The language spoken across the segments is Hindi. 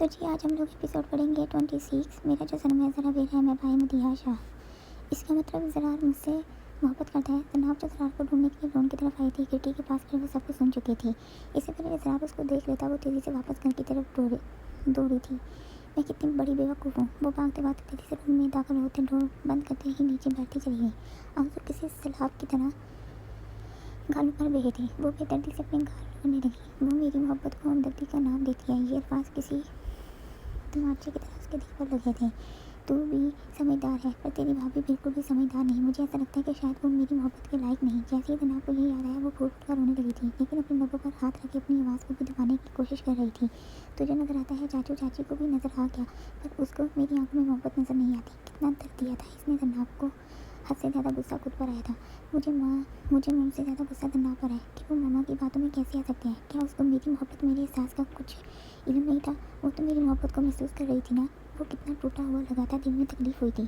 तो जी आज हम लोग एपिसोड पढ़ेंगे 26। मेरा जो जन्म है ज़रा वीर है, मैं भाई मदिहा शाह। इसका मतलब ज़रार मुझसे मोहब्बत करता है। जनाब जो ज़रार को ढूंढने के लिए ड्रोन की तरफ आई थी, खिड़की के पास खड़े वो सब कुछ सुन चुकी थी। इससे पहले ज़रार उसको देख लेता वो तेज़ी से वापस घर की तरफ दौड़ी थी। मैं कितनी बड़ी बेवकूफ़ हूँ। वो भागते भागते तेज़ी से रूम में दाखिल होते डोर बंद करते ही नीचे बैठती चली गई। आंसू किसी सैलाब की तरह गालों पर बहे थे। वो बेदर्दी से अपने गाल रोने लगी। वो मेरी मोहब्बत को हमदर्दी का नाम देती है। ये अल्फाज किसी तमाचे की तरह उसके दिल पर लगे थे। तू भी समझदार है, पर तेरी भाभी बिल्कुल भी समझदार नहीं। मुझे ऐसा लगता है कि शायद वो मेरी मोहब्बत के लायक नहीं। जैसे ही जनाब को ये याद आया वो फूट कर रोने लगी थी, लेकिन अपने लबों पर हाथ रखे अपनी आवाज़ को भी दबाने की कोशिश कर रही थी। तुझे नज़र आता है चाचू चाची को भी नज़र आ गया, पर उसको मेरी आंखों में मोहब्बत नज़र नहीं आती। कितना दर्द दिया था इसने। जनाब को हद से ज़्यादा गुस्सा खुद पर आया था। मुझे मुझसे ज़्यादा गुस्सा जनाब पर है कि वो मामा की बातों में कैसे आ सकते हैं। क्या उसको मेरी मोहब्बत, मेरे एहसास का कुछ इल्म नहीं था? वो तो मेरी मोहब्बत को महसूस कर रही थी ना। वो कितना टूटा हुआ लगा था, दिल में तकलीफ हुई थी।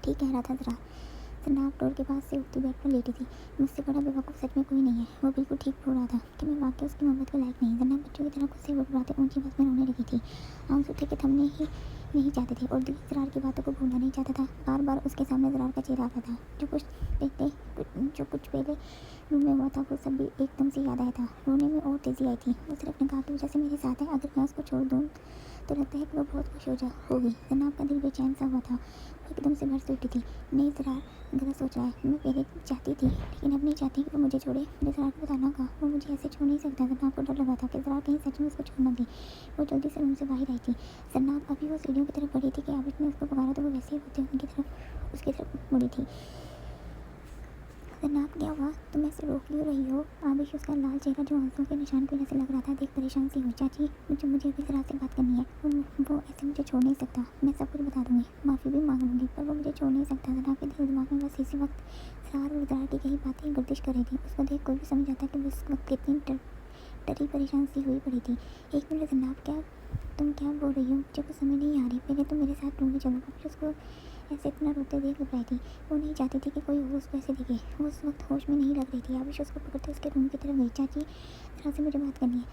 ठीक कह रहा था जनाब डोर के पास से उठती बेड पर लेटी थी। मुझसे बड़ा बेवकूफ़ सच में कोई नहीं है। वो बिल्कुल ठीक बोल रहा था कि मैं वाकई उसकी मोहब्बत के लायक नहीं। जनाब बच्चों की तरह गुस्से उड़ाते ऊंची आवाज़ में रोने लगी थी। आंसू थे कि थमने ही नहीं चाहते थे और दिल ज़रार की बातों को भूलना नहीं चाहता था। बार बार उसके सामने ज़रार का चेहरा आता था। जो कुछ पहले रूम में हुआ था वो सब भी एकदम से याद आया था। रोने में और तेज़ी आई थी। वो सिर्फ निकाह की वजह से मेरे साथ है। अगर मैं उसको छोड़ दूँ तो लगता है कि वो बहुत खुश होगी। जनाब का दिल बेचैन सा हुआ था। वो एकदम से घर से उठी थी। नहीं ज़रार गलत सोच रहा है। मैं पहले चाहती थी, लेकिन अब नहीं चाहती कि वो मुझे छोड़े। मुझे ज़रार को बताना होगा। वो मुझे ऐसे छोड़ नहीं सकता। जनाब को डर लगा था कि ज़रार कहीं सच में उसको छोड़ न दे। वो जल्दी से रूम से बाहर आई थी। जनाब अभी वो सीढ़ियों की तरफ बढ़ी थी कि आबिद ने उसको पुकारा तो वो वैसे ही होते उसकी तरफ मुड़ी थी। जनाब क्या हुआ? तुम ऐसे रोक क्यों रही हो? आबिश उसका लाल चेहरा जो आंसुओं के निशान की वजह से लग रहा था देख परेशान सी हुई। चाची मुझे अभी ज़रा से बात करनी है। वो ऐसे मुझे छोड़ नहीं सकता। मैं सब कुछ बता दूंगी, माफ़ी भी मांग लूँगी, पर वो मुझे छोड़ नहीं सकता। जनाब के दिल दिमाग में बस इसी वक्त ज़रार और ज़रार की कई बातें गर्दिश कर रही थी। उसको देख कोई भी समझ आता कि वो उस वक्त कितनी डरी परेशान सी हुई पड़ी थी। एक मिनट जनाब, तुम क्या बोल रही हो? मुझे कुछ समझ नहीं आ रही। पहले तुम मेरे साथ रूम में चलो। फिर उसको ऐसे इतना रोते देख घबराई थी। वो नहीं चाहती थी कि कोई और उसको ऐसे देखे। वो उस वक्त होश में नहीं लग रही थी। आबिश उसको पकड़ते उसके रूम की तरफ गई। चाची ज़रा से मुझे बात करनी है।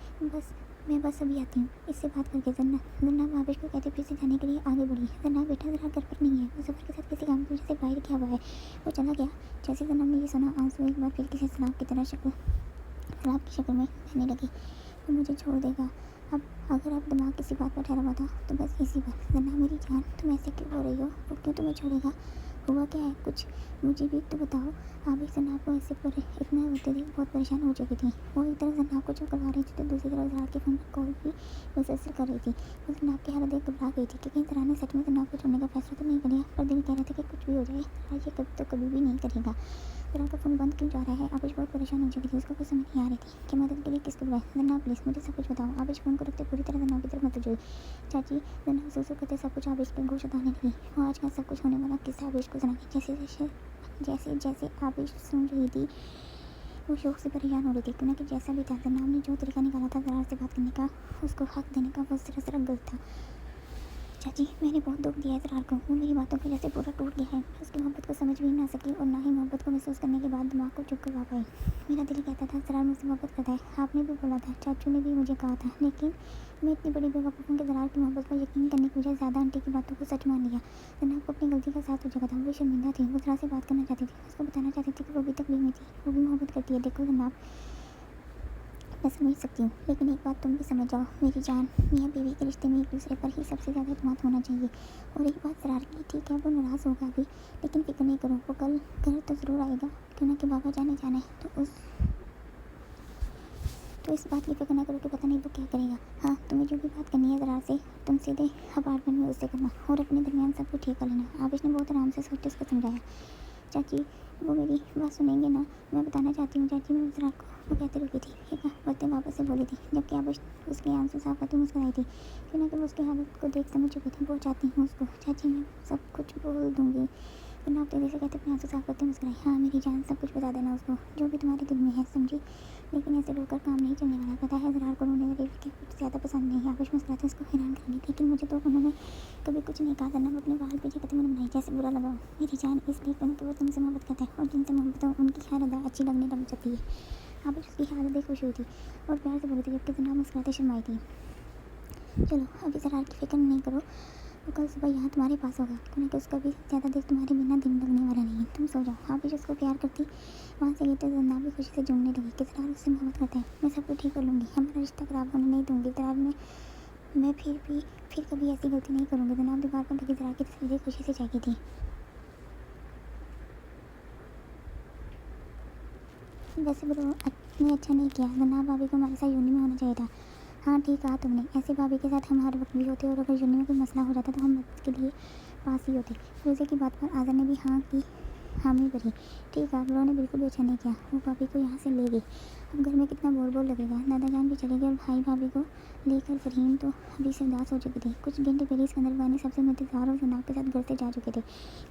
मैं बस अभी आती हूँ। इससे बात करके जन्नत आबिश को कहते फिर से जाने के लिए आगे बढ़ी। जन्नत बेटा ज़रा घर पर नहीं है। वो सफ़र के साथ किसी काम की वजह से बाहर गया हुआ है। वो चला गया। जैसे जन्नत ने ये सुना आंसू एक बार फिर किसी सलाब की शक्ल में बहने लगी। वो मुझे छोड़ देगा। अब अगर आप दिमाग किसी बात पर ठहरा हुआ था तो बस इसी पर। जन्नत मेरी जान, तुम ऐसे क्यों हो रही हो? वो क्यों तुम्हें छोड़ेगा? हुआ क्या है? कुछ मुझे भी तो बताओ। आबिश जनाब को ऐसे पर इतना होते देख बहुत परेशान हो चुकी थी। वो एक तरफ जनाब को चुप करवा रही थी तो दूसरी तरफ ज़रार के फ़ोन पर कॉल भी मुसलसल कर रही थी। वो जनाब की हालत देख घबरा गई थी कि कहीं ज़रार ने सच में जनाब को छोड़ने का फैसला तो नहीं कर लिया। पर दिल कह रहा था कि कुछ भी हो जाए ज़रार ये कभी भी नहीं करेगा। ज़रार का फ़ोन बंद क्यों जा रहा है? आबिश बहुत परेशान हो चुकी थी। उसको कुछ समझ नहीं आ रही थी कि मदद के लिए किसको बुलाए। जनाब प्लीज़ मुझे सब कुछ बताओ। आबिश फ़ोन को रखते पूरी तरह जनाब की तरफ मतवज्जो हुई। चाची जनाब सो करते सब कुछ आबिश पे गोश उतारने लगी। वो आज का सब कुछ होने वाला किस्सा आबिश को सुनाई। जैसे आबिश सुन रही थी वो शौक से परेशान हो रही थी। क्योंकि जैसा भी था जनाब ने जो तरीका निकाला था ज़रार से बात करने का, उसको हक देने का, वो सरासर गलत था। चाची मैंने बहुत दुख दिया है ज़रार को। वो मेरी बातों की वजह से पूरा टूट गया है। मैं उसकी मोहब्बत को समझ भी ना सकी और ना ही मोहब्बत को महसूस करने के बाद दिमाग को चुप करवा पाई। मेरा दिल कहता था ज़रार मुझसे मोहब्बत करता है। आपने भी बोला था, चाचू ने भी मुझे कहा था, लेकिन मैं इतनी बड़ी बेवकूफ़ हूँ कि ज़रार की मोहब्बत पर यकीन करने की बजाय ज़्यादा आंटी की बातों को सच मान लिया। जनाब को अपनी गलती का एहसास हो चुका था। वो शर्मिंदा थी। वो ज़रा से बात करना चाहती थी। उसको बताना चाहती थी कि वो भी तकलीफ में थी, वो भी मोहब्बत करती है। देखो जनाब मैं समझ सकती हूँ, लेकिन एक बात तुम भी समझ जाओ मेरी जान, मियाँ बीवी के रिश्ते में एक दूसरे पर ही सबसे ज़्यादा एतमाद होना चाहिए। और एक बात ज़रार की, ठीक है वो नाराज़ होगा अभी, लेकिन फिक्र नहीं करो, वो कल घर तो ज़रूर आएगा। क्यों ना कि बाबा जाने तो इस बात की फिक्र ना करो कि पता नहीं वो क्या करेगा। हाँ तुम्हें जो भी बात करनी है ज़रार से तुम सीधे अपार्टमेंट में उससे करना और अपने दरमियान सब कुछ ठीक कर लेना। आबिश ने बहुत आराम से सोच उसको समझाया। चाची वो मेरी बात सुनेंगे ना? मैं बताना चाहती हूँ चाची। मैं ज़रार को वो कहते रुकी थी। एक बातें वापस से बोली थी, जबकि आबिश उसके आंसू साफ करती मुस्कुराई थी। क्यों ना कि वो उसकी हालत को देख समझ चुकी थी। वो चाहती हूँ उसको। चाची मैं सब कुछ बोल दूँगी। जनाब तेज़ी से कहते अपने आंसू साफ करते मुस्कुराई। हाँ मेरी जान सब कुछ बता देना उसको, जो भी तुम्हारे दिल में है, समझी? लेकिन ऐसे रोकर काम नहीं चलने वाला। पता है ज़रार को रोने वाली लड़कियाँ कुछ ज़्यादा पसंद नहीं है। आबिश मुस्कुराते उसको हैरान करेंगी, लेकिन मुझे तो उन्होंने कभी कुछ नहीं कहा। जनाब अपने बाल पीछे करते मैंने बनाई जैसे बुरा लगा मेरी जान, इसलिए क्योंकि वो तुमसे मोहब्बत करता है और जिनसे मोहब्बत हो उनकी हर अदा अच्छी लगने लग जाती है। आबिश उसकी हालत देख खुश हुई थी और प्यार से बोली थी, जबकि जनाब मुस्कुराते शर्माई थी। चलो अभी ज़रा की फिक्र नहीं करो, वो कल सुबह यहाँ तुम्हारे पास होगा, क्योंकि उसका भी ज़्यादा देर तुम्हारे बिना दिन लगने वाला नहीं है। तुम सो जाओ। आप भी जिसको प्यार करती वहाँ से गई तो जन्ना भी खुशी से झूमने लगी कि ज़रा उससे मोहब्बत करते हैं, मैं सब कुछ ठीक कर लूँगी, हमारा रिश्ता खराब होने नहीं दूँगी। ज़रा मैं फिर कभी ऐसी गलती नहीं करूँगी। जनाब दीवार पर लगी ज़रा की तस्वीरें खुशी से जागी थी। वैसे ब्रो ने अच्छा नहीं किया, जनाब भाभी को हमारे साथ यूनी में होना चाहिए था। हाँ ठीक कहा तुमने, ऐसे भाभी के साथ हम हर वक्त भी होते, और अगर यूनी में कोई मसला हो जाता तो हम मदद के लिए पास ही होते। रोज़े की बात पर आज़ा ने भी हाँ की हामी भरी। ठीक है, ब्रो ने बिल्कुल भी अच्छा नहीं किया, वो भाभी को यहाँ से ले गई। अब घर में कितना बोर बोर लगेगा। दादा जान भी चले गए और भाई भाभी को लेकर फरहीम तो अभी से उदास हो चुकी थी। कुछ घंटे पहले सिकंदर भाई सबसे मददगार और जनाब के साथ घर से जा चुके थे,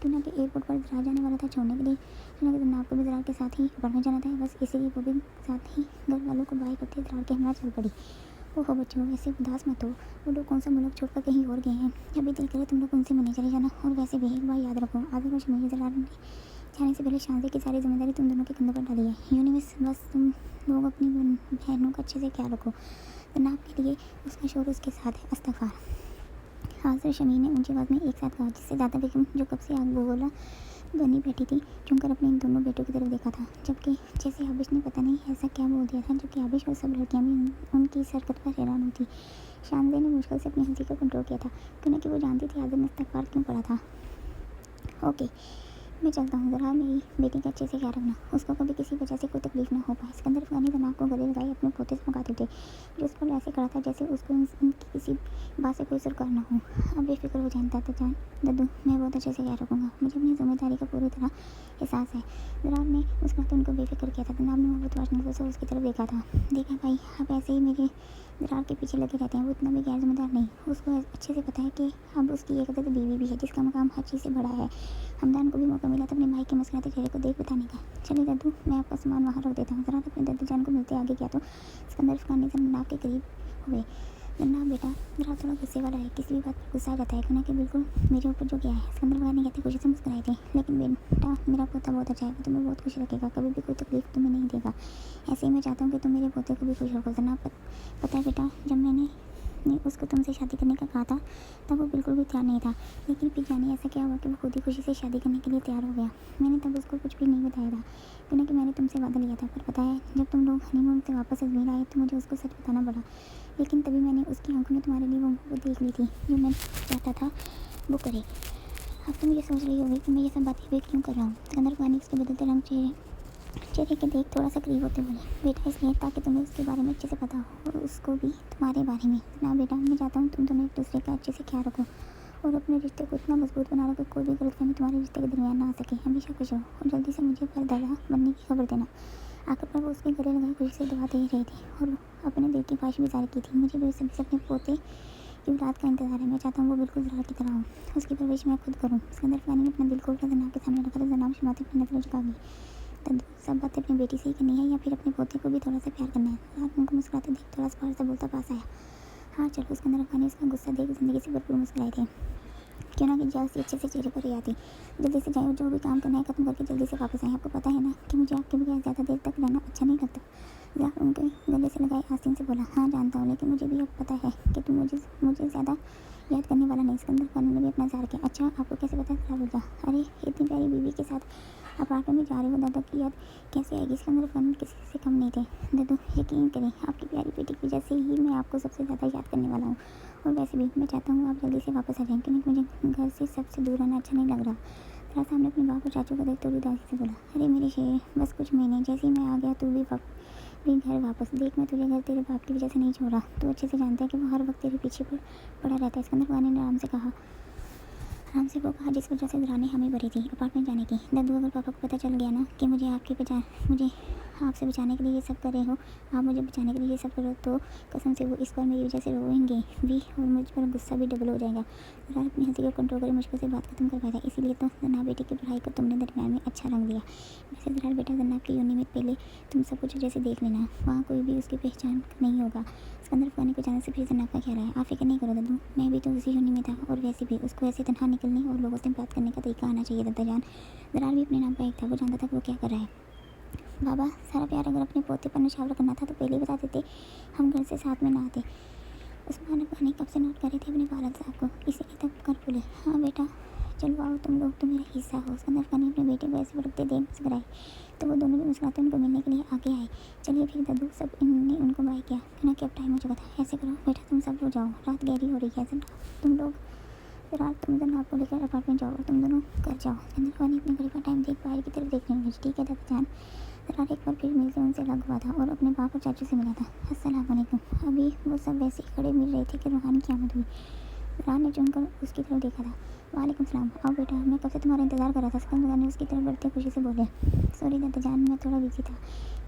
क्योंकि एयरपोर्ट पर जरा जाने वाला था छोड़ने के लिए, क्योंकि जनाब को भी जरा के साथ ही पढ़ने जाना था। बस इसीलिए वो भी साथ ही घर वालों को बाय करते जरा के हमारा चल पड़ी। ओहो बच्चों, ऐसे उदास मत हो, वो लोग कौन सा मुल्क छोड़कर कहीं और गए हैं। अभी दिल करे तुम लोग उनसे मिलने चले जाना। और वैसे भी एक बार याद रखो, आगे कुछ नहीं, जरा जाने से पहले शांति की सारी जिम्मेदारी तुम दोनों के कंधों पर डाली है। यूनिवर्स बस तुम लोग अपनी बहनों का अच्छे से ख्याल रखो। जनाब के लिए उसका शोर उसके साथ है, अस्तगफार। हाजिर शमी ने ऊंची आवाज़ में एक साथ कहा, जिससे ज़्यादा बेगम जो कब से आग बोला बनी बैठी थी, चुनकर अपने इन दोनों बेटों की तरफ देखा था, जबकि जैसे आबिश ने पता नहीं ऐसा क्या बोल दिया था, जबकि आबिश और सब लड़कियां भी उनकी इस हरकत पर हैरान होती। शानदे ने मुश्किल से अपनी हंसी को कंट्रोल किया था, क्योंकि वो जानती थी आज़म इस्तगफार क्यों पड़ा था। ओके मैं चलता हूँ, ज़रा मेरी बेटी का अच्छे से ख्याल रखना, उसको कभी किसी वजह से कोई तकलीफ ना हो पाए। सिकंदर अफगानी जनाब को गले लगाए अपने पोते से मुखातिब थे, जो उस पर ऐसे खड़ा था जैसे उसको इनकी किसी बात से कोई सरकार ना हो। अब बेफिक्र हो जाए दादा जान, दद्दू मैं बहुत अच्छे से ख्याल रखूँगा, मुझे अपनी जिम्मेदारी का पूरी तरह एहसास है। जनाब ने मुस्कुराते उनको बेफिक्र किया था। जनाब ने मोहब्बत वाशनों से उसकी तरफ देखा था। देखा भाई, आप ऐसे ही मेरे दरार के पीछे लगे रहते हैं, वो इतना भी गैर जिम्मेदार नहीं। उसको अच्छे से पता है कि अब उसकी एक अदद बीवी भी है, जिसका मकाम हर चीज़ से बड़ा है। हमदान को भी मौका मिला था अपने भाई के मुस्कुराते चेहरे को देख बताने का। चलिए दद्दू, मैं आपका सामान वहाँ रख देता हूँ। ज़रा अपने दद्दू जान को मिलते आगे किया तो सिकंदर अफगानी जनाब के करीब हुए। जनाब बेटा, ज़रा थोड़ा गुस्से वाला है, किसी भी बात पर गुस्सा आ जाता है, क्योंकि बिल्कुल मेरे ऊपर जो गया है। सिकंदर अफगानी कहते खुशी से मुस्कुराए थे, लेकिन बेटा मेरा पोता बहुत अच्छा है, वो तुम्हें बहुत खुश रखेगा, कभी भी कोई तकलीफ तुम्हें नहीं देगा। ऐसे ही मैं चाहता हूँ कि तुम मेरे पोते को भी खुश रखो। जनाब पता है बेटा, जब मैंने उसको तुमसे शादी करने का कहा था तब वो बिल्कुल भी तैयार नहीं था, लेकिन फिर जाने ऐसा क्या हुआ कि वो खुद ही खुशी से शादी करने के लिए तैयार हो गया। मैंने तब उसको कुछ भी नहीं बताया था, क्योंकि मैंने तुमसे वादा लिया था। पर पता है, जब तुम लोग हनीमून से वापस अजमेर आए तो मुझे उसको सच बताना पड़ा, लेकिन तभी मैंने उसकी आंखों में तुम्हारे लिए वो देख ली थी जो मैं चाहता था वो करे। अब तुम ये सोच रही होगी कि मैं ये सब बातें वे क्यों कर रहा हूँ। सिकंदर अफगानी उसके बदलते रंग चेहरे के देख थोड़ा सा करीब होते बोले, बेटा इसलिए ताकि तुम्हें उसके बारे में अच्छे से पता हो और उसको भी तुम्हारे बारे में। ना बेटा, मैं चाहता हूँ तुम दोनों एक दूसरे का अच्छे से ख्याल रखो और अपने रिश्ते को इतना मजबूत बना लो कि कोई भी गलतफहमी तुम्हारे रिश्ते के दरमियान ना आ सके। हमेशा खुश रहो और जल्दी से मुझे परदादा बनने की खबर देना। आखिर पर वो उसके गले लगाए खुशी से दुआ दे रही थी और अपने दिल की ख्वाहिश भी जाहिर की थी। मुझे भी उससे अपने पोते की औलाद का इंतजार है। मैं चाहता हूँ वो बिल्कुल ज़रा की तरह हो, उसकी परवरिश मैं खुद करूँ। सिकंदर अफगानी ने अपना दिल खोलकर जनाब के सामने रखा तो जनाब शमाते पर नजर झुका गई। तब सब बातें अपनी बेटी से ही करनी है या फिर अपने पोते को भी थोड़ा सा प्यार करना है। रात उनको मुस्कुराते देख थोड़ा सा बाहर से बोलता पास आया, हाँ चलो। सिकंदर अफगानी उसका गुस्सा देख जिंदगी से भरपूर मुस्कुराए थे, क्यों ना कि जल्द से अच्छे से चेहरे पर आती। जल्दी से जाए, जो भी काम करना है खत्म करके जल्दी से वापस आए। आपको पता है ना कि मुझे आपके बगैर ज़्यादा देर तक रहना अच्छा नहीं लगता। जब उनके गले से लगाए आस्तीन से बोला, हाँ जानता हूँ, लेकिन मुझे भी अब पता है कि तुम मुझे ज़्यादा याद करने वाला नहीं। सिकंदर अफगानी ने भी अपना जार किया, अच्छा आपको कैसे पता खराब होगा। अरे इतनी प्यारी बीवी के साथ अपार्टमेंट में जा रहे हो, दादा की याद कैसे आएगी। सिकंदर अफगानी किसी से कम नहीं थे। दादू यकीन करें, आपकी प्यारी बेटी की वजह से ही मैं आपको सबसे ज़्यादा याद करने वाला हूँ। और वैसे भी मैं चाहता हूँ आप जल्दी से वापस आ जाएं, क्योंकि मुझे घर से सबसे दूर रहना अच्छा नहीं लग रहा। तेरा सामने अपने बाप और चाचू को देखते हुए उदासी से बोला, अरे मेरे शेर, बस कुछ महीने, जैसे ही मैं आ गया तू भी घर वापस देख। मैं तुझे घर तेरे बाप की वजह से नहीं छोड़ा, तू अच्छे से जानता है कि वो हर वक्त तेरे पीछे पड़ा रहता है। सिकंदर अफगानी ने आराम से वो कहा जिस वजह से दराने हमें भरी थी अपार्टमेंट जाने की। दद्दू, अगर पापा को पता चल गया ना कि मुझे आपसे बचाने के लिए ये सब कर रहे हो, आप मुझे बचाने के लिए ये सब करो, तो कसम से वो इस बार मेरी वजह से रोएंगे भी और मुझ पर गुस्सा भी डबल हो जाएगा। जरा अपनी हंसी को कंट्रोल करे, मुश्किल से बात खत्म कर पाया था, इसीलिए तो जनाब बेटी की पढ़ाई को तुमने दरमियान में अच्छा रंग दिया। वैसे जरा बेटा, जनाब की यूनी में पहले तुम सब कुछ जैसे देख लेना, वहाँ कोई भी उसकी पहचान नहीं होगा। सिकंदर अफगानी को जाने से फिर जनाब का ख्याल आया, आप फिक्र नहीं करो दद्दू, मैं भी तो उसी यूनी में था, और वैसे भी उसको ऐसे तनहा निकलने और लोगों से बात करने का तरीका आना चाहिए। दादा जान, दरार भी अपने नाम का एक था, वो जानता था कि वो क्या कर रहा है। बाबा, सारा प्यार अगर अपने पोते पर निछावर करना था तो पहले ही बता देते, हम घर से साथ में ना आते। उस्मान अफगानी कब से नोट कर रहे थे अपने वालिद साहब को, इसीलिए तब कर बोले, हाँ बेटा चलो आओ तुम लोग, तो मेरा हिस्सा हो। उस्मान अफगानी अपने बेटे को ऐसे रखते देख मुस्कुराए तो वो दोनों भी मुस्कुराते उनको मिलने के लिए आगे आए। चलिए फिर दादू, सब इन्होंने उनको बाय किया, कहना कि अब टाइम हो चुका था। ऐसे करो बेटा तुम सब लोग जाओ, रात गहरी हो रही है, ऐसे तुम लोग रात तुम दोनों आपको लेकर अपार्टमेंट जाओ और तुम दोनों घर जाओ। चंद्रपानी अपने घड़ी का टाइम देख बाहर की तरफ देखने लगी। ठीक है दादा जान। जरार एक बार फिर मिल से उनसे अलग हुआ था और अपने बाप और चाचू से मिला था। अस्सलाम वालेकुम। अभी वो सब वैसे ही खड़े मिल रहे थे कि रूहानी की आमद हुई। जरार ने चुनकर उसकी तरफ देखा था। वालेकुम सलाम, आओ बेटा, मैं कब से तुम्हारा इंतज़ार कर रहा था। सिकंदर ने उसकी तरफ बढ़ते खुशी से बोले, सॉरी दादा जान, मैं थोड़ा बिजी था,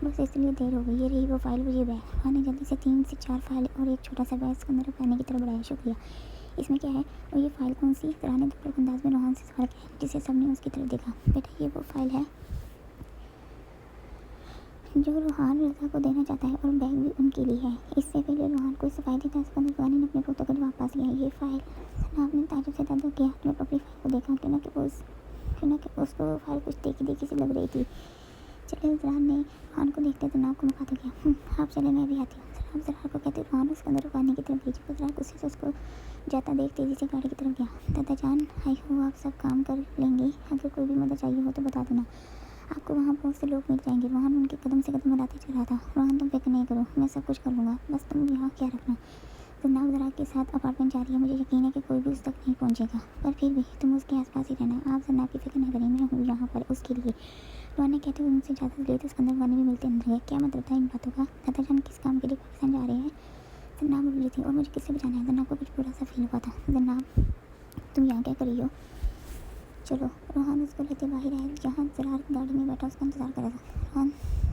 बस इसलिए देर हो गई। ये रही वो फाइल, ये बैग। वहाँ ने जल्दी से 3 से 4 फाइल और एक छोटा सा बैग सिकंदर पाने की तरफ बढ़ाया। शुक्रिया, इसमें क्या है और ये फ़ाइल कौन सी? जरा ने दुपड़े अंदाज में रोहान से सवाल किया, जिसे सबने उसकी तरफ देखा। बेटा ये वो फाइल है जो रूहान रज़ा को देना चाहता है और बैग भी उनके लिए है। इससे पहले रूहान को सफाई देता सिकंदर गानी ने अपने पोतों को वापस लिया। ये फाइल आपने ताजुब से दादा के हाथ में पकड़ी फाइल को देखा, क्यों ना कि उसको वो फाइल कुछ देखी से लग रही थी। चले जरान ने रूहान को देखते जनाब को मुखातिब किया, आप चले मैं भी आती हूँ। जनाब जरार को कहते रूहान सिकंदर को गाने की तरफ भेजी। वो जरा गुस्से से उसको जाता देख तेज़ी से गाड़ी की तरफ गया। दादा जान आई हो आप सब काम कर लेंगे, अगर कोई भी मदद चाहिए हो तो बता देना, आपको वहाँ बहुत से लोग मिल जाएंगे। रोहन उनके कदम से कदम मिलाते चल रहा था। रोहन तुम फिक्र नहीं करो, मैं सब कुछ कर लूँगा, बस तुम यहाँ क्या रखना। जनाब जरा के साथ अपार्टमेंट जा रही है, मुझे यकीन है कि कोई भी उस तक नहीं पहुँचेगा, पर फिर भी तुम उसके आसपास ही रहना। आप जनाब की फिक्र नहीं करें, मैं हूँ यहाँ पर उसके लिए। रोहन ने कहते हुए उनसे इजाज़त ली तो सिकंदर गानी भी मिलते अंदर गए। क्या मतलब था इन बातों का? दादा जान किस काम के लिए पाकिस्तान जा रहे हैं? जनाब बोल रही थी, और मुझे किससे बचाना है? जनाब को कुछ बुरा सा फील हुआ था। जनाब तुम यहाँ क्या कर रही हो? चलो। रोहन उसको लेते बाहर आए जहाँ जरार गाड़ी में बैठा उसका इंतजार कर रहा था। रोहन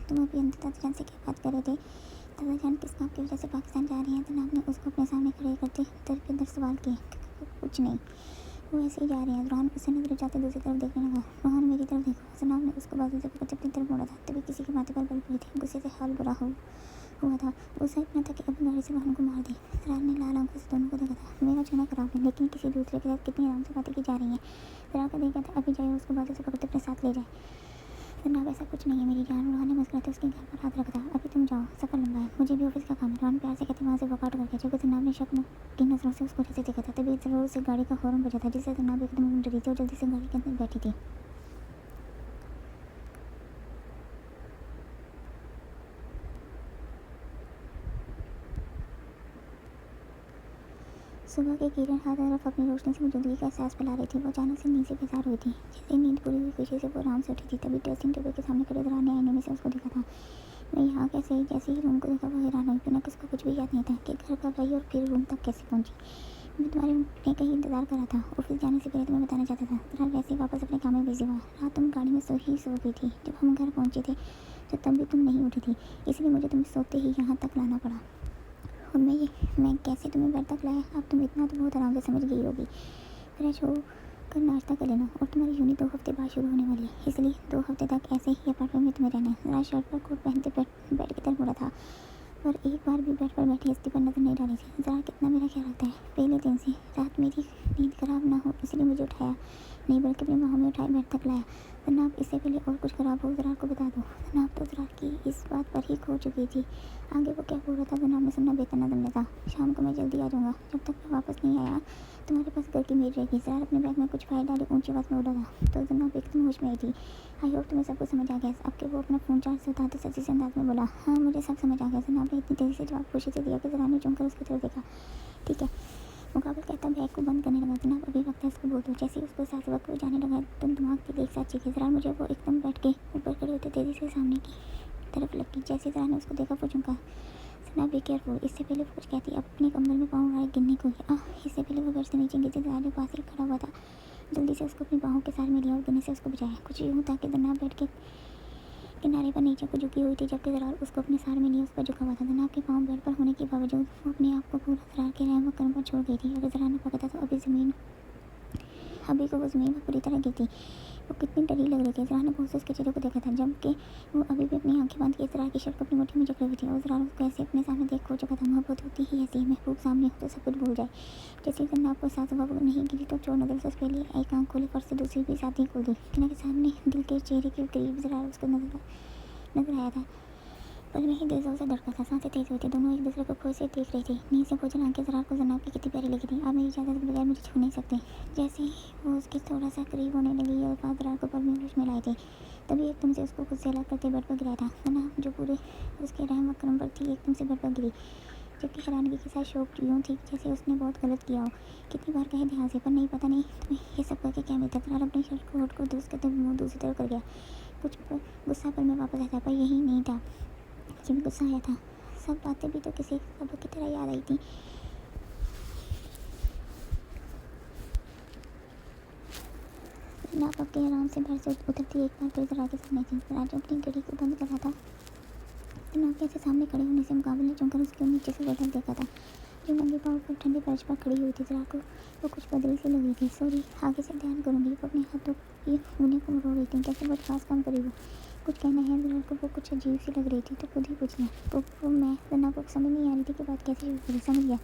तुम अभी अंदर दादा जान से क्या बात कर रहे थे? दादा जान किस काम की वजह से पाकिस्तान जा रहे हैं? जनाब ने उसको अपने सामने खड़े करते दर पे दर सवाल किए। कुछ नहीं, वो ऐसे ही जा रहे हैं। रोहन उससे नजर जाते दूसरी तरफ देखने लगा। रोहन मेरी तरफ देखो। जनाब ने उसको बाजू से पकड़ अपनी तरफ मोड़ा था, तभी किसी के माथे पर बल पड़ी थी। गुस्से से हाल बुरा हुआ था। गुस्सा इतना था कि अपनी गाड़ी से रोहन को मार दी। जरार ने लाल आंखों से दोनों को देखा था। मेरा चुना खराब है, लेकिन किसी दूसरे के साथ कितनी आराम से बातें की जा रही हैं। जरार का देखा था अभी जाए उसको बाजू से पकड़ते अपने साथ ले जाए। जनाब ऐसा कुछ नहीं है मेरी जान। रोहन ने मुस्कुराते उसके घर पर हाथ रखा था। अभी तुम जाओ, सफ़र लंबा है, मुझे भी ऑफिस का काम है। रोहन प्यार से कहते वहाँ से वॉकआउट करके, जबकि जनाब ने शक की नज़रों से उसको जैसे देखा था। तभी ज़रूर से गाड़ी का हॉर्न बजा था, जिससे जनाब एकदम डरी थी और जल्दी से गाड़ी के अंदर बैठी थी। सुबह की किरण हर तरफ अपनी रोशनी से मौजूदगी का एहसास फैला रही थी। वो अचानक से नींद से बेजार हुई थी। जैसे नींद पूरी हुई खुशी से वो आराम से उठी थी, तभी ड्रेसिंग टेबल के सामने खड़े जरार ने आईने में से उसको देखा था। मैं यहाँ कैसे ही? जैसे ही रूम को देखा वो हैरान हुई, बिना किसको कुछ भी याद नहीं था कि घर कब आई और फिर रूम तक कैसे पहुँची। मैं तुम्हारे ने कहीं इंतज़ार कर रहा था, ऑफिस जाने से पहले तुम्हें बताना चाहता था। जरा वैसे ही वापस अपने काम में बिजी हुआ। रात तुम गाड़ी में सो गई थी। जब हम घर पहुँचे थे तो तब भी तुम नहीं उठी थी, इसलिए मुझे तुम्हें सोते ही यहाँ तक लाना पड़ा। और मैं कैसे तुम्हें बेड तक लाया? अब तुम इतना तो बहुत आराम से समझ गई होगी। फ्रेश हो कर नाश्ता कर लेना, और तुम्हारी यूनिट 2 हफ्ते बाद शुरू होने वाली है, इसलिए 2 हफ्ते तक ऐसे ही अपार्टमेंट में तुम्हें रहना है। जरा शर्ट पर कोट पहनते बेड की तरफ मुड़ा था, पर एक बार भी बेड पर बैठी हस्ती पर नजर नहीं डाली थी। जरा कितना मेरा ख्याल रखता है। पहले दिन से रात मेरी नींद खराब ना हो इसलिए मुझे उठाया नहीं, बल्कि अपनी बाहों में उठाए बेड तक लाया। जनाब इससे पहले और कुछ खराब हो जरार को बता दो। जनाब तो जरार की इस बात पर ही खो चुकी थी। आगे वो क्या बोल रहा था जनाब ने सुनना बेहतर न समझा था। शाम को मैं जल्दी आ जाऊँगा, जब तक मैं वापस नहीं आया तुम्हारे पास घर की मेड रहेगी। जरार अपने बैग में कुछ फाइल डाली ऊंची आवाज़ में बोला था, तो जनाब एकदम होश में आई थी। आई होप तुम्हें सब कुछ समझ आ गया। अब के वो अपना फ़ोन चार्ज से उठाते सच्ची से अंदाज में बोला, हाँ मुझे सब समझ आ गया। जनाब ने इतनी तेज़ी से जवाब खुशी से दिया कि जरार ने चुनकर उसकी तरफ देखा। ठीक है, मुकाबल कहता बैग को बंद करने लगा। जनाब अभी वक्त है इसको बोल दो। जैसे ही उसको साथ वक्त वो जाने लगा तुम दिमाग की एक साथ चीखे। जरा मुझे वो एकदम बैठ के ऊपर खड़े होते तेज़ी से सामने की तरफ लगी। जैसे जरा ने उसको देखा वो चुनका। जनाब बी केयरफुल। इससे पहले वो कुछ कहती अपने कमर में पाँव उड़ाए गिरने को इससे पहले वो घर से नीचे गिरती जरा ने पास ही खड़ा हुआ था। जल्दी से उसको अपनी बाहों के साथ में लिया और गिरने से उसको बचाया। कुछ यूँ था कि जनाब बैठ के किनारे पर नीचे को झुकी हुई थी, जबकि जरार उसको अपने सार में लिए उस पर झुका हुआ था। जनाब के पाँव बेड पर होने के बावजूद वो अपने आप को पूरा जरार के रहम करम पर छोड़ गई थी। अगर जरार ने पकड़ा तो अभी को वो ज़मीन पर पूरी तरह गिरती। वो कितनी डरी लग रही थी। जरार ने बहुत से उसके चेहरे को देखा था, जबकि वो अभी भी अपनी आंखें बंद किए जरार की शर्ट को अपनी मुट्ठी में जकड़े हुई थी। और जरार उसको ऐसे अपने सामने देख हो चुका था। मोहब्बत होती ही ऐसी है, महबूब सामने हो तो सब कुछ भूल जाए। जैसे ही जनाब को साथ वो नहीं गिरी तो चोर नजर से उसके लिए एक आँख खोली, फर्श से दूसरी भी साथ ही खोल दी। किना के सामने दिल के चेहरे के करीब जरार उसको नजर आया था। पल में ही दिल जोर से धड़का था, सांसें तेज हुई थी, दोनों एक दूसरे को खोए से देख रहे थे। नींद से खोजल आंखें ज़रार को जनाब की कितनी प्यारी लगी थी। आप मेरी इजाज़त के बगैर मुझे छू नहीं सकते। जैसे ही वो उसके थोड़ा सा करीब होने लगी, ये अल्फाज ज़रार को पल में होश में लाए थे, तभी एकदम से उसको खुद से अलग करके बेड पर गिराया था। जनाब जो पूरे उसके रहम व करम पर थी, एकदम से बेड पर गिरी, जबकि हैरानगी के साथ शौक यूँ थी जैसे उसने बहुत गलत किया हो। कितनी बार कहे ध्यान से, पर नहीं, पता नहीं तुम्हें ये सब करके क्या मिलता। ज़रार अपनी शर्ट को होठ को दुरुस्त करते हुए मुँह दूसरी तरफ कर गया। कुछ गुस्सा पल में वापस आया था, पर यही नहीं था जिसमें गुस्सा आया था। सब बातें भी तो किसी सबक की तरह याद आई थी। जनाब आपके आराम से घर से उतरती एक बार फिर ज़रा के सामने थी। ज़रा जो अपनी घड़ी को बंद कर रहा था, जनाब कैसे सामने खड़े होने से मुकाबले चुनकर उसके नीचे से बदल देखा था। जो नंगे पाँव पर ठंडे फर्श पर खड़ी हुई थी, ज़रा को वो कुछ बदली सी लग रही थी। सॉरी, आगे से ध्यान करूँगी। वो अपने हाथों की उंगलियों को मरोड़ रही थी, जैसे बहुत खास काम करी हो। कुछ कहना है ज़रा को, वो कुछ अजीब सी लग रही थी, तो खुद ही पूछ लिया। वो मैं जनाब को समझ नहीं आ रही थी कि बात कैसे शुरू करी। समझ गया,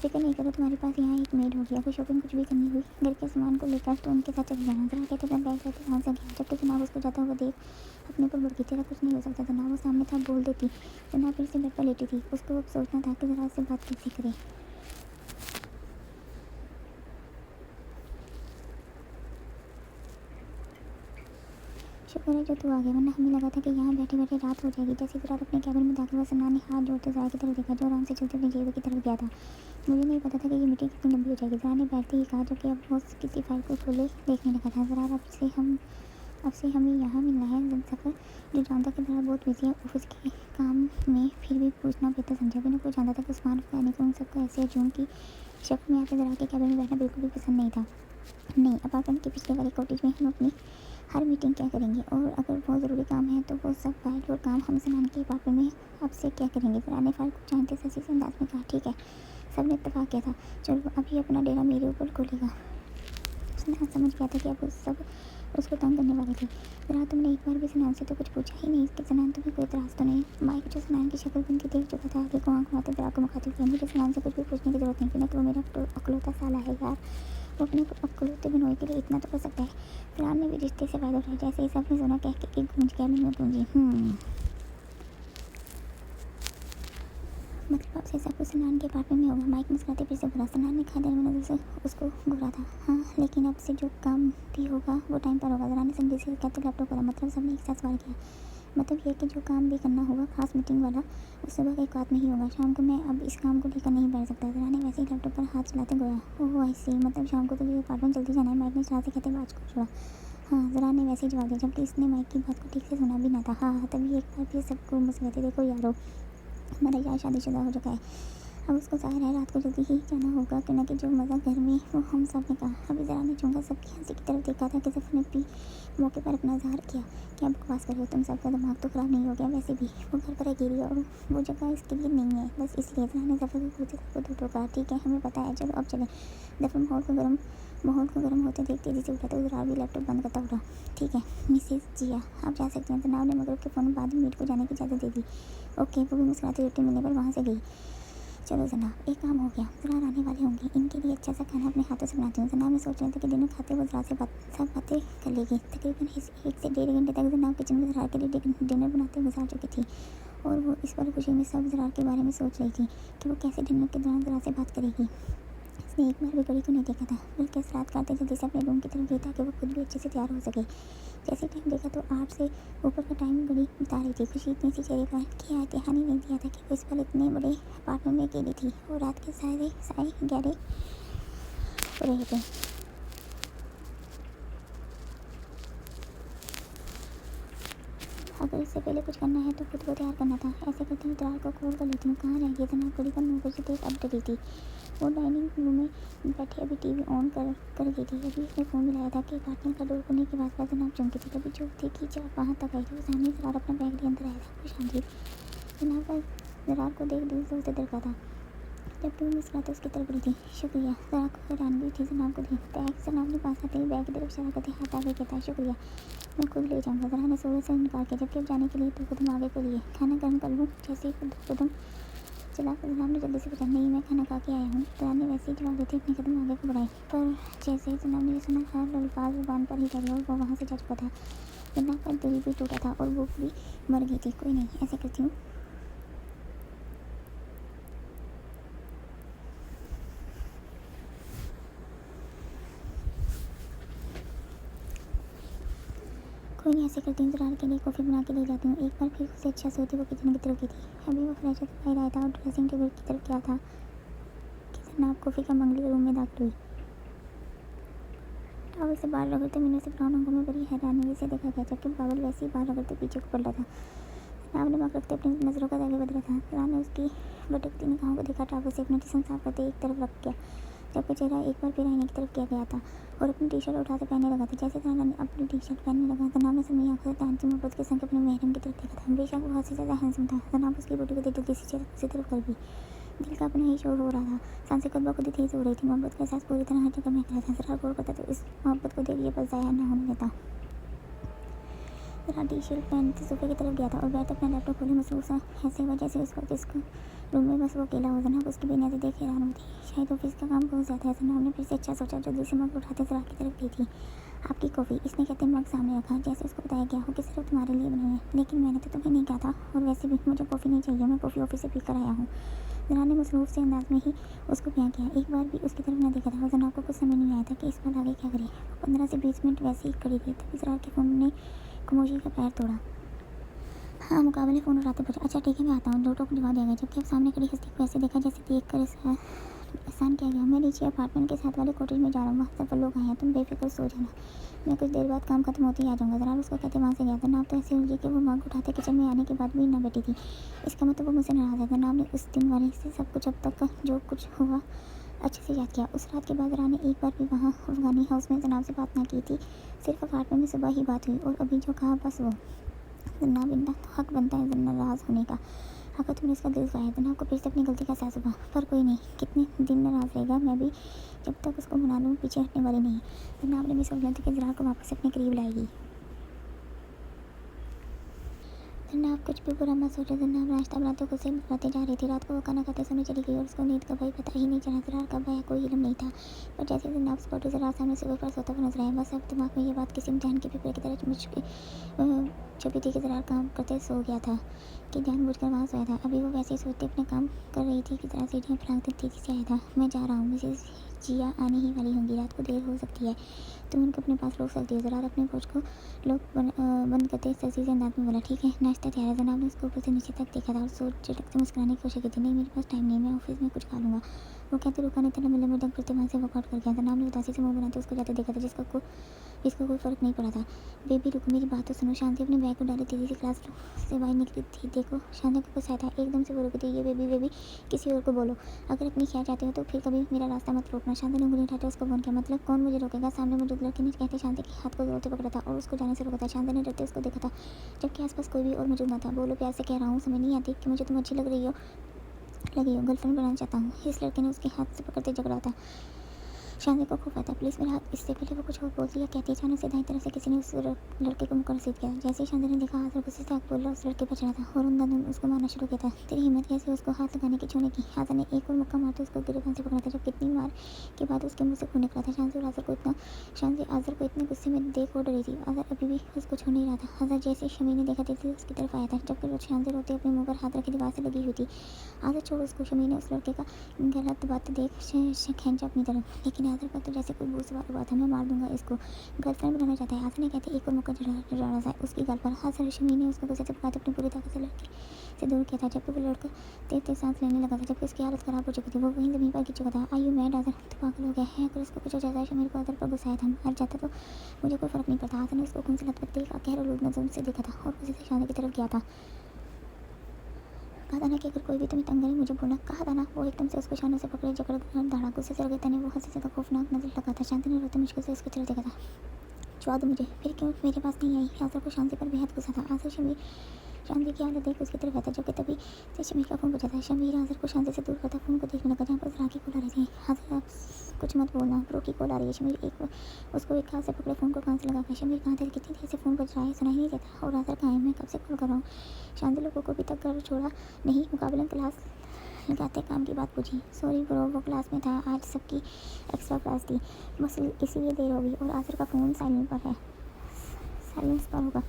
फिक्र नहीं करो, तुम्हारे पास यहाँ एक मेड होगी। अगर शॉपिंग कुछ भी करनी हुई घर के सामान को लेकर तो उनके साथ चले जाना। ज़रा कहते बैग लेते वहाँ से गया, जबकि जनाब उसको जाता हुआ देख अपने ऊपर भड़की। तेरा कुछ नहीं हो सकता जनाब, वो सामने था, बोल देती। जनाब फिर से बेड पर लेटी थी। उसको अब सोचना था कि ज़रा से बात कैसे करे। शुक्र है जो तू आ गया, वरना हमें लगा था कि यहाँ बैठे बैठे रात हो जाएगी। जैसे कि रात अपने कैबिन में दाखिल हुआ, सन्नान ने हाथ जोड़ते ज़रा की तरफ देखा, जो आराम से चलते अपनी जेब की तरफ गया था। मुझे नहीं पता था कि ये मीटिंग कितनी लंबी हो जाएगी। ज़रा ने बैठते ही कहा, जो कि अब वो किसी फाइल को खोले देखने लगा था। ज़रा अब से हमें यहाँ मिलना है। सफ़र जो जानता कि ज़रा बहुत बिजी है ऑफिस के काम में, फिर भी पूछना बेहतर समझा। बिना कोई जानता था कि उस्मान फैनी को उन सबको ऐसे जून की शक्ल में आके ज़रा के कैबिन में बैठना बिल्कुल भी पसंद नहीं था। नहीं, अपार्टमेंट के पिछले वाले कॉटेज में हम अपनी हर मीटिंग क्या करेंगे, और अगर बहुत ज़रूरी काम है तो वो सब फाइल और काम हम सनान के अपार्टमेंट में आपसे क्या करेंगे। ज़रा ने फाइल को जानते ससी से अंदाज में कहा, ठीक है। सब ने इत्तेफाक किया था, चलो अभी अपना डेरा मेरे ऊपर खोलेगा। सनान समझ गया था कि अब उस सब उसको तंग करने वाले थे। ज़रा तुमने एक बार भी सनान से तो कुछ पूछा ही नहीं कि सनान तुम्हें कोई इतराज़ तो नहीं। माइक जो सनान की शक्ल बनती देख चुका था, आगे को आँख मारते ज़रा को मुखातिब किया। मुझे सनान से कुछ भी पूछने की ज़रूरत नहीं, बिना कि वो मेरा अकलौता साला है यार। वो अपने अकलौते बनोए के लिए इतना तो कर सकता है। ज़रा ने भी रिश्ते से फ़ायदा उठाया, जैसे ही सबने सुना कह के कि गूंज कैबिन में गूंजी। मतलब अब से सब कुछ सनान के अपार्टमेंट में होगा। माइक मुस्कुराते फिर से बोला। सनान ने खादर में नज़र से उसको घूरा था। हाँ, लेकिन अब से जो काम भी होगा वो टाइम पर होगा। ज़रा ने संगीत से कहते लैपटॉप खोला। मतलब सबने एक साथ सवाल किया। मतलब ये कि जो काम भी करना होगा खास मीटिंग वाला, वो सुबह के औकात में ही होगा। शाम को मैं अब इस काम को लेकर नहीं बैठ सकता। ज़रा ने वैसे ही लैपटॉप पर हाथ चलाते गोया। ओह आई सी, मतलब शाम को तो ये अपार्टमेंट जल्दी जाना है। माइक ने ज़रा से कहते आवाज़ को छोड़ा। हाँ, ज़रा ने वैसे ही जवाब दिया, जबकि इसने माइक की बात को ठीक से सुना भी ना था। हाँ, तभी एक बार फिर सबको मुस्कुराते, देखो यारो, हमारा यार शादीशुदा हो चुका है। अब उसको ज़ाहिर है रात को जल्दी ही जाना होगा, क्योंकि कि जो मज़ा घर में वो हम सब ने कहा। अभी ज़रा ने चूँगा सबकी हंसी की तरफ देखा था कि सफ़र ने भी मौके पर अपना इजहार किया। क्या बकवास कर रहे हो तुम, सबका दिमाग तो ख़राब नहीं हो गया? वैसे भी वो घर पर अकेली है और वो जगह इसके लिए नहीं है, बस इसलिए। ज़रा ने सफ़र को खुद टोका। ठीक है, हमें पता है, चलो अब चलें। दफ़ा माहौल को गर्म होते देख तेज़ी से उठा तो ज़रा भी लैपटॉप बंद करता उठा। ठीक है मिसेज जिया, आप जा सकते हैं। जनाब ने मगरब के फ़ौरन बाद में मीट को जाने की इजाज़त दे दी। ओके, वो भी मुस्कुराती छुट्टी मिलने पर वहाँ से गई। चलो जनाब, एक काम हो गया। ज़रा आने वाले होंगे, इनके लिए अच्छा सा खाना अपने हाथों से बनाती हूँ। जनाब ने सोच रहे थे कि डिनर खाते हुए ज़रा से सब बातें कर लेगी। तकरीबन 1 से 1.5 घंटे तक जनाब किचन में ज़रा के लिए डिनर बनाते गुजार चुकी थी, और वो इस पर खुशी में सब ज़रा के बारे में सोच रही थी कि वो कैसे डिनर के दौरान ज़रा से बात करेगी। इसने एक बार भी घड़ी को नहीं देखा था, बल्कि रात काटते जल्दी से अपने रूम की तरफ गई ताकि वो खुद भी अच्छे से तैयार हो सके। जैसे टाइम देखा तो 8 से ऊपर का टाइम घड़ी बता रही थी। खुशी इतनी सी चेहरे पर कि यहाँ ध्यान ही नहीं दिया था कि वो इस पल इतने बड़े अपार्टमेंट में अकेली थी और रात के साए गहरे हो रहे थे। अगर इससे पहले कुछ करना है तो खुद को तैयार करना था। ऐसे करते हुए दरार को खोल कर लेती हूँ। कहाँ रह गई जनाब? घड़ी पर 9 बजे देख अब डरी थी। वो डाइनिंग रूम में बैठी अभी टीवी ऑन कर गई थी। अभी उसने फ़ोन मिलाया था कि अपार्टमेंट का डोर खुलने के बाद जनाब चमकी थी। तभी चुप थी कि जब वहाँ तक आई थी, वो सामने ज़रार अपना बैग लिए अंदर आया था। खुश हाँ जी। जनाब का ज़रार को देख दिल जोर से दरका था, जबकि वो मुस्कुराते उसकी तरफ बढ़ी थी। शुक्रिया। ज़रा को हैरानगी थी जनाब को देख। बैग जनाब ने पास आते ही बैग की तरफ इशारा करते हाथ आगे कहता है, शुक्रिया, मैं खुद ले जाऊँगा। ज़रा ने सोच से इनकार किया, जबकि अब जाने के लिए 2 कदम आगे को लिए। खाना गर्म कर लूँ? जैसे ही 2 कदम चला कर जनाब ने जल्दी से पूछा। नहीं, मैं खाना खा के आया हूँ। ज़रा ने वैसे ही जवाब देते अपने कदम आगे को बढ़ाए, पर जैसे ही जनाब ने सुना हर अल्फाज ज़ुबान पर ही रहे और वो वहाँ से जा चुका था। जनाब का दिल भी टूटा था और भूख भी मर गई थी। कोई नहीं, ऐसे करती हूँ, कोई नहीं, ऐसे करती हूँ, ज़रार के लिए कॉफ़ी बना के ले जाती हूँ। एक बार फिर उससे अच्छा सोती वो किचन की तरफ गई थी। अभी वो फ्रेश होकर बाहर आया था और ड्रेसिंग टेबल की तरफ गया था कि जनाब कॉफ़ी का मंगली रूम में दाखिल हुई। टॉवल से बाल रगड़ते मैंने उसे ब्राउन आंखों में बड़ी हैरानी से देखा गया, जबकि बावल वैसे ही बाल रगड़ते पीछे को पलटा था। जनाब ने मक रखते अपनी नज़रों का दायरा बदला था। जनाब ने उसकी भटकती निगाहों को देखा, टॉवल से अपना जिस्म साफ करते एक तरफ रख गया, जबकि चेहरा एक बार फिर आईने की तरफ किया गया था और अपनी टी शर्ट उठा कर पहनने लगा था। जैसे जनाब ने अपनी टी शर्ट पहनने लगा, जनाब ने समय आंखों से तानती मोहब्बत के संग अपने महरम की तरफ देखा था। बेशक बहुत से ज़्यादा हैंडसम था। जनाब उसकी बॉडी को देख जल्दी से चेहरा उसी तरफ कर गई। दिल का अपना ही शोर हो रहा था, सांसें खुद ब खुद ही तेज हो रही थी। मोहब्बत का एहसास पूरी तरह हर जगह महक रहा था। ज़रा गौर करता तो इस मोहब्बत को देख ये बस ज़ाया ना होने देता। ज़रा टी शर्ट पहनते सोफे की तरफ गया था और बैठ अपना लैपटॉप खोले मसरूफ़ सा ऐसे हुआ जैसे उस वक्त इसको रूम में बस वो अकेला हो। जनाब उसकी बेनियादी देख हैरान हुई थी। शायद ऑफिस का काम बहुत ज़्यादा है। जनाब ने फिर से अच्छा सोचा, जल्दी से मग उठाते ज़रा की तरफ दी थी। आपकी कॉफ़ी, इसने कहते मग सामने रखा, जैसे उसको बताया गया हो कि सिर्फ तुम्हारे लिए बनी है। लेकिन मैंने तो तुम्हें नहीं कहा था, और वैसे भी मुझे कॉफ़ी नहीं चाहिए, मैं कॉफ़ी ऑफिस से पी कर आया हूँ। जनाब ने मसरूफ़ से अंदाज में ही उसको बयां किया। एक बार भी उसकी तरफ न देखा था और जनाब को कुछ समझ नहीं आया था कि इस बार आगे क्या करे। 15 से 20 मिनट वैसे ही खड़ी रही, तभी ज़रा के फ़ोन ने खामोशी का पैर तोड़ा। हाँ, मुकाबले फ़ोन उठाते पूछा, अच्छा ठीक है मैं आता हूँ। दो टोक जवाब दिया गया, जबकि अब सामने खड़ी हस्ती को ऐसे देखा जैसे देख कर एहसान किया गया। मैं नीचे अपार्टमेंट के साथ वाले कॉटेज में जा रहा हूँ, वहाँ सब लोग आए हैं, तुम बेफिक्र सो जाना, मैं कुछ देर बाद काम खत्म होते ही आ जाऊँगा। ज़रा उसको कहते वहाँ से गया। जनाब तो ऐसे उलझी कि वो मग उठाते किचन में आने के बाद भी न बैठी थी। इसका मतलब वो मुझसे नाराज़ है। जनाब ने उस दिन वाले से सब कुछ अब तक का जो कुछ हुआ अच्छे से याद किया। उस रात के बाद ज़रा ने एक बार भी वहाँ अफगानी हाउस में जनाब से बात ना की थी। सिर्फ अपार्टमेंट में सुबह ही बात हुई और अभी जो कहा बस वो। जनाब इनका तो हक बनता है नाराज़ होने का। अगर तुमने इसका दिल दुखाया, जनाब को फिर से अपनी गलती का एहसास हुआ। पर कोई नहीं, कितने दिन नाराज़ रहेगा, मैं भी जब तक उसको मना लूँ पीछे हटने वाली नहीं। जनाब ने भी सोचा था कि ज़रा को वापस अपने करीब लाएगी। जनाब कुछ भी बुरा मत सोचो। जनाब नाश्ता बनाते खुद से बनाते जा रही थी। रात को वो खाना खाते समय चली गई और उसको नींद का भाई पता ही नहीं चला। ज़रा कब आया कोई इल्म नहीं था, पर जैसे जनाब स्पॉट ज़रा सामने से ऊपर सोता हुआ नजर आया, बस अब दिमाग में ये बात किसी इम्तिहान के पेपर की तरह छुपी थी कि ज़रा काम करते सो गया था, कि जानबूझकर वहाँ सोया था। अभी वो वैसे ही सोते अपने काम कर रही थी कि ज़रा सीढ़ियाँ फलांगते तेज़ी से आया था। मैं जा रहा हूँ, मिसेज जिया आने ही वाली होंगी, रात को देर हो सकती है, तुम उनको अपने पास रोक सकती हो। ज़रा अपने कोच को लोग बंद करते सजी से अंदाज में बोला, ठीक है नाश्ता तैयार है। जनाब ने उसको ऊपर से नीचे तक देखा था और सोच झटक से मुस्कुराने की कोशिश की थी। नहीं मेरे पास टाइम नहीं है, मैं ऑफिस में कुछ खा लूँगा। वो कहते रुका नहीं था, लंबे लंबे दम करते वहाँ से वॉकआउट कर गया। जनाब ने उदासी से मुँह बनाते उसको जाते देखा था, जिसका कोई फ़र्क नहीं पड़ा था। बेबी रुको, मेरी बात तो सुनो। शांति अपने बैग को डाले तेज़ी से क्लास से बाहर निकली थी। देखो शांति को गुस्सा था, एकदम से वो रुकी थी। ये बेबी किसी और को बोलो, अगर अपनी खैर चाहते हो तो फिर कभी मेरा रास्ता मत रोकना। शांति ने उंगली उठाकर उसको फोन किया, मतलब कौन मुझे रोकेगा। सामने मौजूद लड़के ने कहते शांति के हाथ को जोर से पकड़ा था और उसको जाने से रोका था। शांति ने डरते उसको देखा था, जबकि आसपास कोई भी और मौजूद न था। बोलो प्यार से कह रहा हूँ, समझ नहीं आती कि मुझे तुम अच्छी लगी हो गर्लफ्रेंड बनाना चाहता हूँ। इस लड़के ने उसके हाथ से पकड़ते झगड़ा था। शांति को खूब आता प्लीज़ मेरा हाथ। इससे पहले वो कुछ और बोल दिया कहती अचानक से दाईं तरफ से किसी ने उस लड़के को मुकर रसीद किया। जैसे ही शांति ने देखा हाथ गुस्से से बोल रहा उस लड़के पर चढ़ा था और उन उसको मारना शुरू किया था। तेरी हिम्मत कैसे उसको हाथ लगाने की छूने की। हाथ ने एक और मुक्का मारते उसको गिरफ्तार से पकड़ा था, जब कितनी मार के बाद उसके मुंह से खून निकला था। शांति आजर को इतने गुस्से में देख और डरी थी। आजर अभी भी उसको छू नहीं रहा था। आजर जैसे शमी ने देखा तेजी उसकी तरफ आया था, जबकि वो शांति रोते अपने मुंह पर हाथ रखे दीवार से लगी हुई थी। आजर छोड़ उसको। शमी ने उस लड़के का गला दबाते देख खींचा अपनी तरफ, लेकिन आजर का तो जैसे कोई भूत सवार हुआ था। मैं मार दूंगा इसको, गर्लफ्रेंड बनाना चाहता है। आजर ने कहते एक और मौका जड़ा था उसकी गाल पर। आजर शमी ने उसको गुस्से से पकड़ते अपनी पूरी ताकत से लड़के से दूर किया था, जबकि वो लड़का तेज तेज सांस लेने लगा था, जबकि उसकी हालत खराब हो चुकी थी। वो वहीं जमीन पर गिर चुका था। आई यू मैड आजर, तो पागल हो गया है। अगर उसको कुछ हो जाता है शमीर को आजर पर गुस्सा आया था, मर जाता तो मुझे कोई फर्क नहीं पड़ता। आजर ने उसको खून से लथपथ देखा, गहरा लोग नजर से देखा था और गुस्से से शांति की तरफ गया था। कहा था ना कि अगर कोई भी तुम्हें तंग करे मुझे बोलना, कहा था ना। वो एकदम से उसको शानों से पकड़े जकड़ धाड़ा गुस्से से लगे तने वो हंस से ज्यादा खौफनाक नजर लगा था। शांति ने रोते मुश्किल से उसको चल देखा था। चुआ दो मुझे, फिर क्यों मेरे पास नहीं आई। आजर को शांति पर बेहद गुस्सा था। आजर शमीर शांति की हालत देख उसकी तरफ आता, जबकि तभी से शमीर का फ़ोन बजा था। शमीर आजर को शांति से दूर करता फ़ोन को देखने लगा जहाँ पर जरा की कॉल आ रही थी। आजर आप कुछ मत बोलना, प्रो की कॉल आ रही है। शमीर उसको एक हाथ से पकड़े फ़ोन को कान से लगा कर, शमीर कहाँ थे, कितनी देर से फ़ोन बज रहा है, सुनाई नहीं देता। और आजर कहाँ है, मैं कब से कॉल कर रहा हूँ। शांति लोगों को अभी तक घर छोड़ा नहीं। मुकाबले क्लास लगाते काम की बात पूछी। सॉरी ब्रो, वो क्लास में था, आज सबकी एक्स्ट्रा क्लास थी, बस इसीलिए देर होगी। और आजर का फ़ोन साइलेंस पर होगा।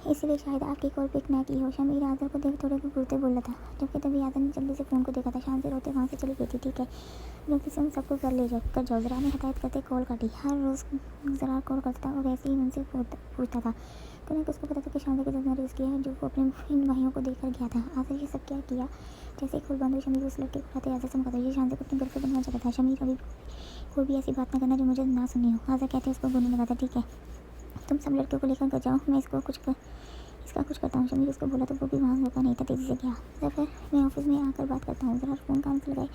इसीलिए शायद आपकी कॉल पिक ना की हो। शमीर आज़र को देख थोड़े घबराते बोला था, जबकि तभी आज़र ने जल्दी से फ़ोन को देखा था। शान से रोते वहाँ से चली गई थी। ठीक है, गलती से उन सबको कर जाओ। ज़रा ने हदायत करते कॉल काटी। हर रोज़ ज़रा कॉल करता और ऐसे ही उनसे पूछता था। कहीं उसको पता था कि शान के साथ रिस्क किया है जो वो अपने इन भाइयों को देखकर गया था। आज़र ये सब क्या किया? जैसे ही कॉल बंद हुई, शमीर उस लड़के को उठाते आज़र से मुखातिब, ये शान से अपनी गर्लफ्रेंड बनना चाहता था। शमीर अभी कोई भी ऐसी बात ना करना जो मुझे ना सुनी हो। आज़र कहते उसको बोलने लगा था। ठीक है, तुम सब लड़कियों को लेकर कर जाओ, मैं इसका कुछ करता हूँ। शमीर उसको बोला तो वो भी वहाँ रुका नहीं था, तेज़ी से गया। ज़फर, मैं ऑफिस में आकर बात करता हूँ। ज़रा फ़ोन कान से लगाए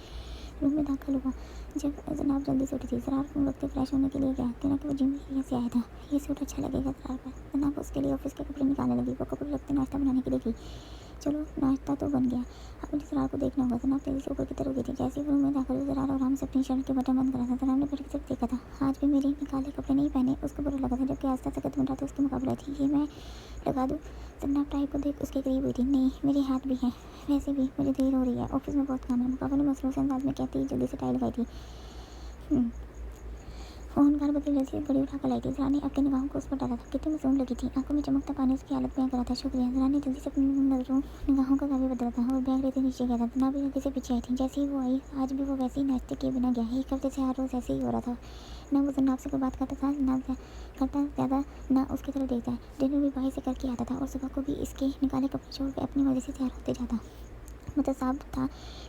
रूम में दाखिल हुआ। जब जनाब जल्दी से उठी थी। ज़रा फ़ोन रखते फ्रेश होने के लिए गया, क्योंकि वो जिम एरिया से आया था। ये सूट अच्छा लगेगा ज़रा पर। जनाब उसके लिए ऑफिस के कपड़े निकालने लगी। वो कपड़े रखते नाश्ता बनाने के लिए गई। चलो नाश्ता तो बन गया, अब मुझे ज़रा को देखना होगा। जनाब तेज़ी से ऊपर की तरफ गई थी। जैसे ही रूम में दाखिल हुई, ज़रा आराम से अपनी शर्ट के बटन बंद करा था। जनाब ने पलट कर देखा था। आज भी मेरे काले कपड़े नहीं पहने, उसको बुरा लगा था, जबकि आस्था सकत बन रहा था। उसके मुकाबला थी, ये मैं लगा दूँ। जनाब टाइप को देख उसके करीब हुई थी। नहीं, मेरे हाथ भी हैं, वैसे भी मुझे देर हो रही है, ऑफिस में बहुत काम है। मुकाबले ने मसरूफ़ अंदाज में कहती जल्दी से टाई लगाई थी। फ़ोन घर बदल जैसी बड़ी उठाकर लाई थी। ज़रा ने अपनी निगाहों को उस पर डाला था। कितनी मासूम लगी थी, आंखों में चमकता पानी उसकी हालत बयां करा था। शुक्रिया। ज़रा ने जल्दी से अपनी निगाहों का काबू बदला था और बैग लेते नीचे गया था। जनाब भी जल्दी से पीछे आई थी। जैसे ही वो आई, आज भी वो वैसे ही नाश्ते किए बिना गया। एक हफ्ते से हर रोज़ ऐसे ही हो रहा था। ना वो जनाब से कोई बात करता था, ना करता ज़्यादा, ना उसकी तरफ देखता है। डिनर भी बाहर से करके आता था और सुबह को भी इसके निकाले कपड़े छोड़ कर अपनी मर्जी से तैयार होते जाता। मतलब साफ था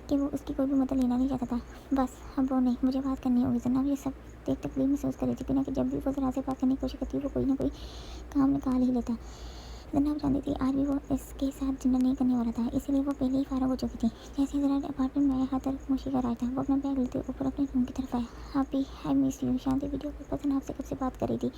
कि वो उसकी कोई भी मदद लेना नहीं चाहता था। बस अब वो नहीं, मुझे बात करनी होगी। जनाब ये सब देख तकलीफ महसूस कर रही थी, कि जब भी वो ज़रा से बात करने की कोशिश करती वो कोई ना कोई काम निकाल ही लेता। जनाब जानती थी आज भी वो इसके साथ डिनर नहीं करने वाला था, इसीलिए वो पहले ही फारग हो चुकी थी। जैसे ज़रा अपार्टमेंट में आया, हर तरफ खामोशी का राज था। वो अपना बैग लेते ऊपर अपने रूम की तरफ आया। आप भी, आई miss you. Shanti video call पर जनाब से कब से बात कर रही थी।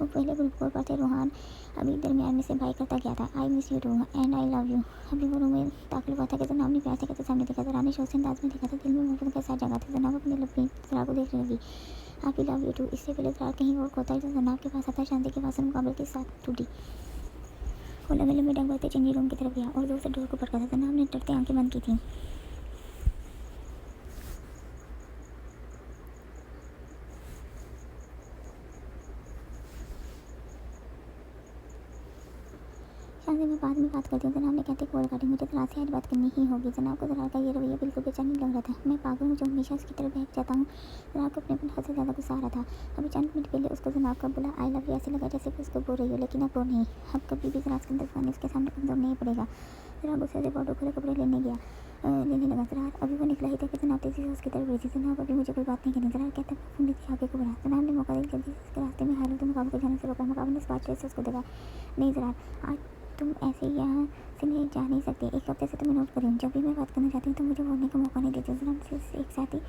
वो पहले ग्रुप पर थे। रूहान अभी दरमियान में से बाई करता गया था। I miss you too and I love you. अभी वो रूम में दाखिल हुआ था कि जनाब ने प्यार से कहते सामने देखा। ज़रा ने शोर से अंदाज में देखा था। दिल में मोहब्बत का साथ जगा था। जनाब अपने ज़रा को देखने लगी। आप ही लव यू टू। इससे पहले ज़रा कहीं और होता है जब जनाब के पास आता, शांति के पास मुकाबले के साथ टूटी। वो लंबे लंबे डंग बढ़ते चेंजिंग रूम की तरफ गया और जोर से डोर को पटका था। जनाब ने डरते आंखें बंद की थी। शादी में बाद में बात करती हूँ। जनाब ने कहते कॉल काटी। मुझे ज़रा से आज बात करनी ही होगी। जनाब को ज़रा का ये रवैया बिल्कुल बेचैन नहीं लग रहा था। मैं पागल हूँ जो हमेशा उसकी तरफ बहक जाता हूँ। जनाब को अपने हद से ज़्यादा गुस्सा आ रहा था। अभी चंद मिनट पहले उसको जनाब का बोला आई लव यू ऐसे लगा जैसे कि उसको बोल रही हो, लेकिन अब वो नहीं। अब कभी भी ज़रा सिकंदर खान उसके सामने कमज़ोर नहीं पड़ेगा। ज़रा गुस्से से बॉर्डर खोले कपड़े लेने लगा। ज़रा अभी वो निकला ही था कि जनाब तेज़ी से उसकी तरफ बढ़ी थी। जनाब अभी मुझे कोई बात नहीं करनी। ज़रा कहता फूली थी आगे को बढ़ा। जनाब ने मौका दिया, जल्दी से उसके रास्ते में हालत मुकाबले को जाने से रोका। मुकाबले ने स्पार्ट से उसको देखा। नहीं ज़रा, आज तुम ऐसे ही यहाँ से नहीं जा नहीं सकते। एक हफ्ते से तुम्हें नोट कर रही हूँ, जब भी मैं बात करना चाहती हूँ तो मुझे बोलने का मौका नहीं देती। जनाब से एक साथ ही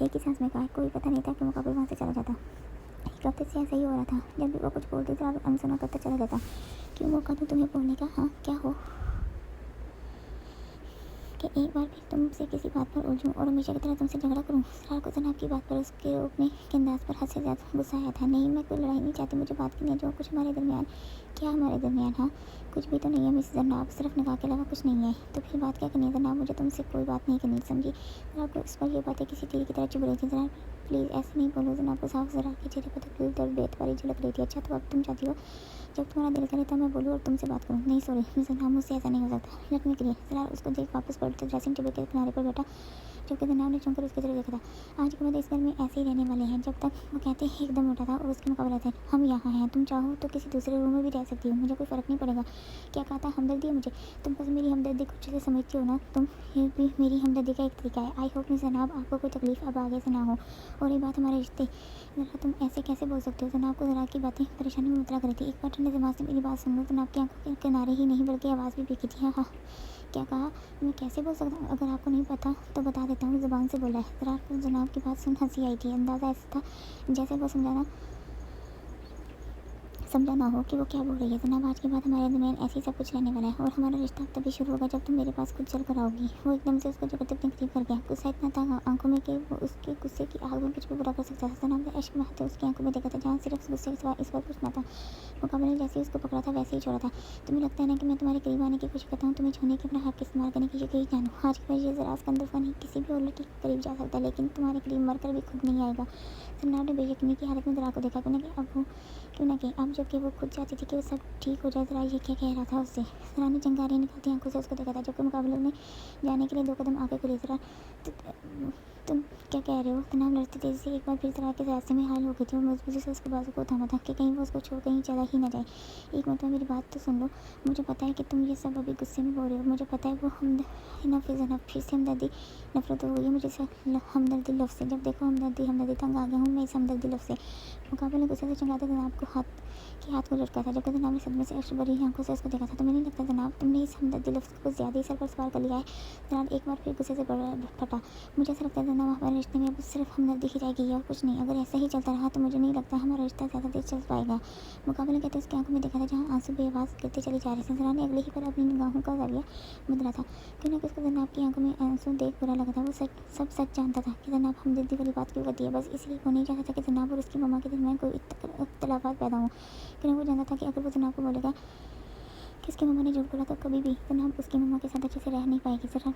एक ही सांस में कहा। कोई पता नहीं था कि मुकाबले वहाँ से चला जाता। एक हफ्ते से ऐसा ही हो रहा था, जब भी वो कुछ बोलती थी अनसुना करता चला जाता। क्यों मौका दूँ तुम्हें बोलने का? हाँ, क्या हो कि एक बार फिर तुमसे किसी बात पर उलझूँ और हमेशा की तरह तुमसे झगड़ा करूँ? सरार को जनाब की बात पर उसके रोकने के अंदाज पर हद से ज़्यादा गुस्सा आया था। नहीं, मैं कोई लड़ाई नहीं चाहती, मुझे बात करनी है। जो कुछ हमारे दरमियान, क्या हमारे दरमियान? हाँ, कुछ भी तो नहीं है मिस जनाब, सिर्फ निकाह के अलावा कुछ नहीं है। तो फिर बात क्या करनी है जनाब? मुझे तुमसे कोई बात नहीं करनी, समझी? जनाब को इस पर यह बातें किसी तीर की तरह चुभ रही थी। जनाब प्लीज़ ऐसे नहीं बोलो। जनाब को साफ ज़रा के चेहरे पर तकलीफ दर्द बेतवारी झलक रही थी। अच्छा, तो अब तुम चाहती हो जब तुम्हारा दिल करे तब मैं बोलूँ और तुमसे बात करूँ? नहीं सॉरी मिस जनाब, मुझसे ऐसा नहीं हो सकता। लटने के लिए ज़रा उसको देख वापस पलट ड्रेसिंग टेबल के किनारे पर बैठा, जबकि जनाब ने चुनकर उसकी तरफ देखा था। आज के बाद इस घर में ऐसे ही रहने वाले हैं जब तक वो कहते हैं एकदम उठा था और उसके मुकाबले थे। हम यहाँ हैं, तुम चाहो तो किसी दूसरे रूम में भी रह सकती हो, मुझे कोई फ़र्क नहीं पड़ेगा। क्या कहा था? हमदर्दी है मुझे? तुम बस मेरी हमदर्दी को अच्छे से समझती हो ना? तुम ये भी मेरी हमदर्दी का एक तरीका है। आई होप मिस जनाब आपको कोई तकलीफ अब आगे से ना हो। और ये बात हमारे रिश्ते, ज़रा तुम ऐसे कैसे बोल सकते हो? जनाब को ज़रा की बातें परेशानी में मुतला करी थी। एक बार ठंडे दिमाग से मेरी बात सुन लो। जनाब की आंखों के किनारे ही नहीं बल्कि आवाज़ भी बेकी थी। हाँ हाँ, क्या कहा? मैं कैसे बोल सकता हूँ? अगर आपको नहीं पता तो बता देता हूँ, ज़ुबान से बोला है। ज़रा को जनाब की बात सुन हंसी आई थी। अंदाज़ा ऐसा था जैसे वो समझा ना हो कि वो क्या बोल रही है। जनाब आज के बाद हमारे दरमियान ऐसे ही सब कुछ रहने वाला है और हमारा रिश्ता तभी शुरू होगा जब तुम मेरे पास खुद चल कर आओगी। वो एकदम से उसको जबरदस्ती अपने करीब कर गया। गुस्सा इतना था आंखों में कि वो उसके गुस्से की आग में कुछ भी बुरा कर सकता था। जनाब ने इश्क बहाते उसकी आंखों में देखा था, जहाँ सिर्फ गुस्से के सिवा इस पर कुछ ना था। मुकाबले ने जैसे ही उसको पकड़ा था वैसे ही छोड़ा था। तुम्हें लगता है ना कि मैं तुम्हारे करीब आने की कोशिश करता हूँ, तुम्हें छूने के अपना हक इस्तेमाल करने की यही जानूँ। आज की वजह ज़रा सिकंदर खान ही किसी भी और लड़की के करीब जा सकता है, लेकिन तुम्हारे करीब मर कर भी खुद नहीं आएगा। जनाब ने बेयकीनी की हालत में ज़रा को देखा। कि अब वो क्यों ना कहे। अब जबकि वो खुद चाहती थी कि वो सब ठीक हो जाए। ज़रा ये क्या कह रहा था उससे। ज़रा ने चिंगारी निकलती आंखों से उसको देखा था, जबकि मुकाबले में जाने के लिए 2 कदम आगे खुली। ज़रा तुम क्या कह रहे हो? तनाव लड़ती तेजी से एक बार फिर ज़रा के रास्ते में हाल हो गई थी और मजबूरी से उसके बाजू को थामा था कि कहीं वो उसको छोड़ कहीं चला ही ना जाए। एक मतलब मेरी बात तो सुन लो। मुझे पता है कि तुम ये सब अभी गुस्से में बोल रहे हो। मुझे पता है वो फिर से हमदर्दी नफरत हो गई है मुझे से हमदर्दी लफ्ज़ से। जब देखो हमदर्दी तंग आ गया हूँ मैं इस हमदर्दी लफ्ज़ से। मुकाबले ने गुस्से से चिल्लाते जनाब को हाथ को लटका था, जबकि जनाब ने सदमे से अश्रु भरी आंखों से उसको देखा था। तुम्हें नहीं लगता जनाब तुमने इस हमदर्दी लफ्ज़ को ज़्यादा ही सर पर सवार कर लिया है? जनाब एक बार फिर गुस्से से फटा। मुझे ऐसा लगता है जनाब हमारे रिश्ते में अब सिर्फ हमदर्दी ही रह गई है और कुछ नहीं। अगर ऐसा ही चलता रहा तो मुझे नहीं लगता हमारा रिश्ता ज़्यादा देर चल पाएगा। मुकाबले कहते उसकी आंखों में देखा था जहाँ आंसू बेआवाज़ गिरते चले जा रहे थे। जरा ने अगले ही पर अपनी निगाहों का जरिया बदला था। क्यों ना उसको जनाब की आंखों में आंसू देख बुरा लगा था। वो सब सच जानता था कि जनाब हमदर्दी वाली बात क्यों करती है। बस इसलिए वो नहीं चाहता था कि जनाब और उसकी मम्मा के दरमियान कोई इख्तलाफात पैदा हो। क्यों वो जानता था कि अगर वो जनाब को बोलेगा कि उसकी मम्मा ने झूठ बोला तो कभी भी जनाब उसकी मम्मा के साथ अच्छे से रह नहीं पाएगी। जरा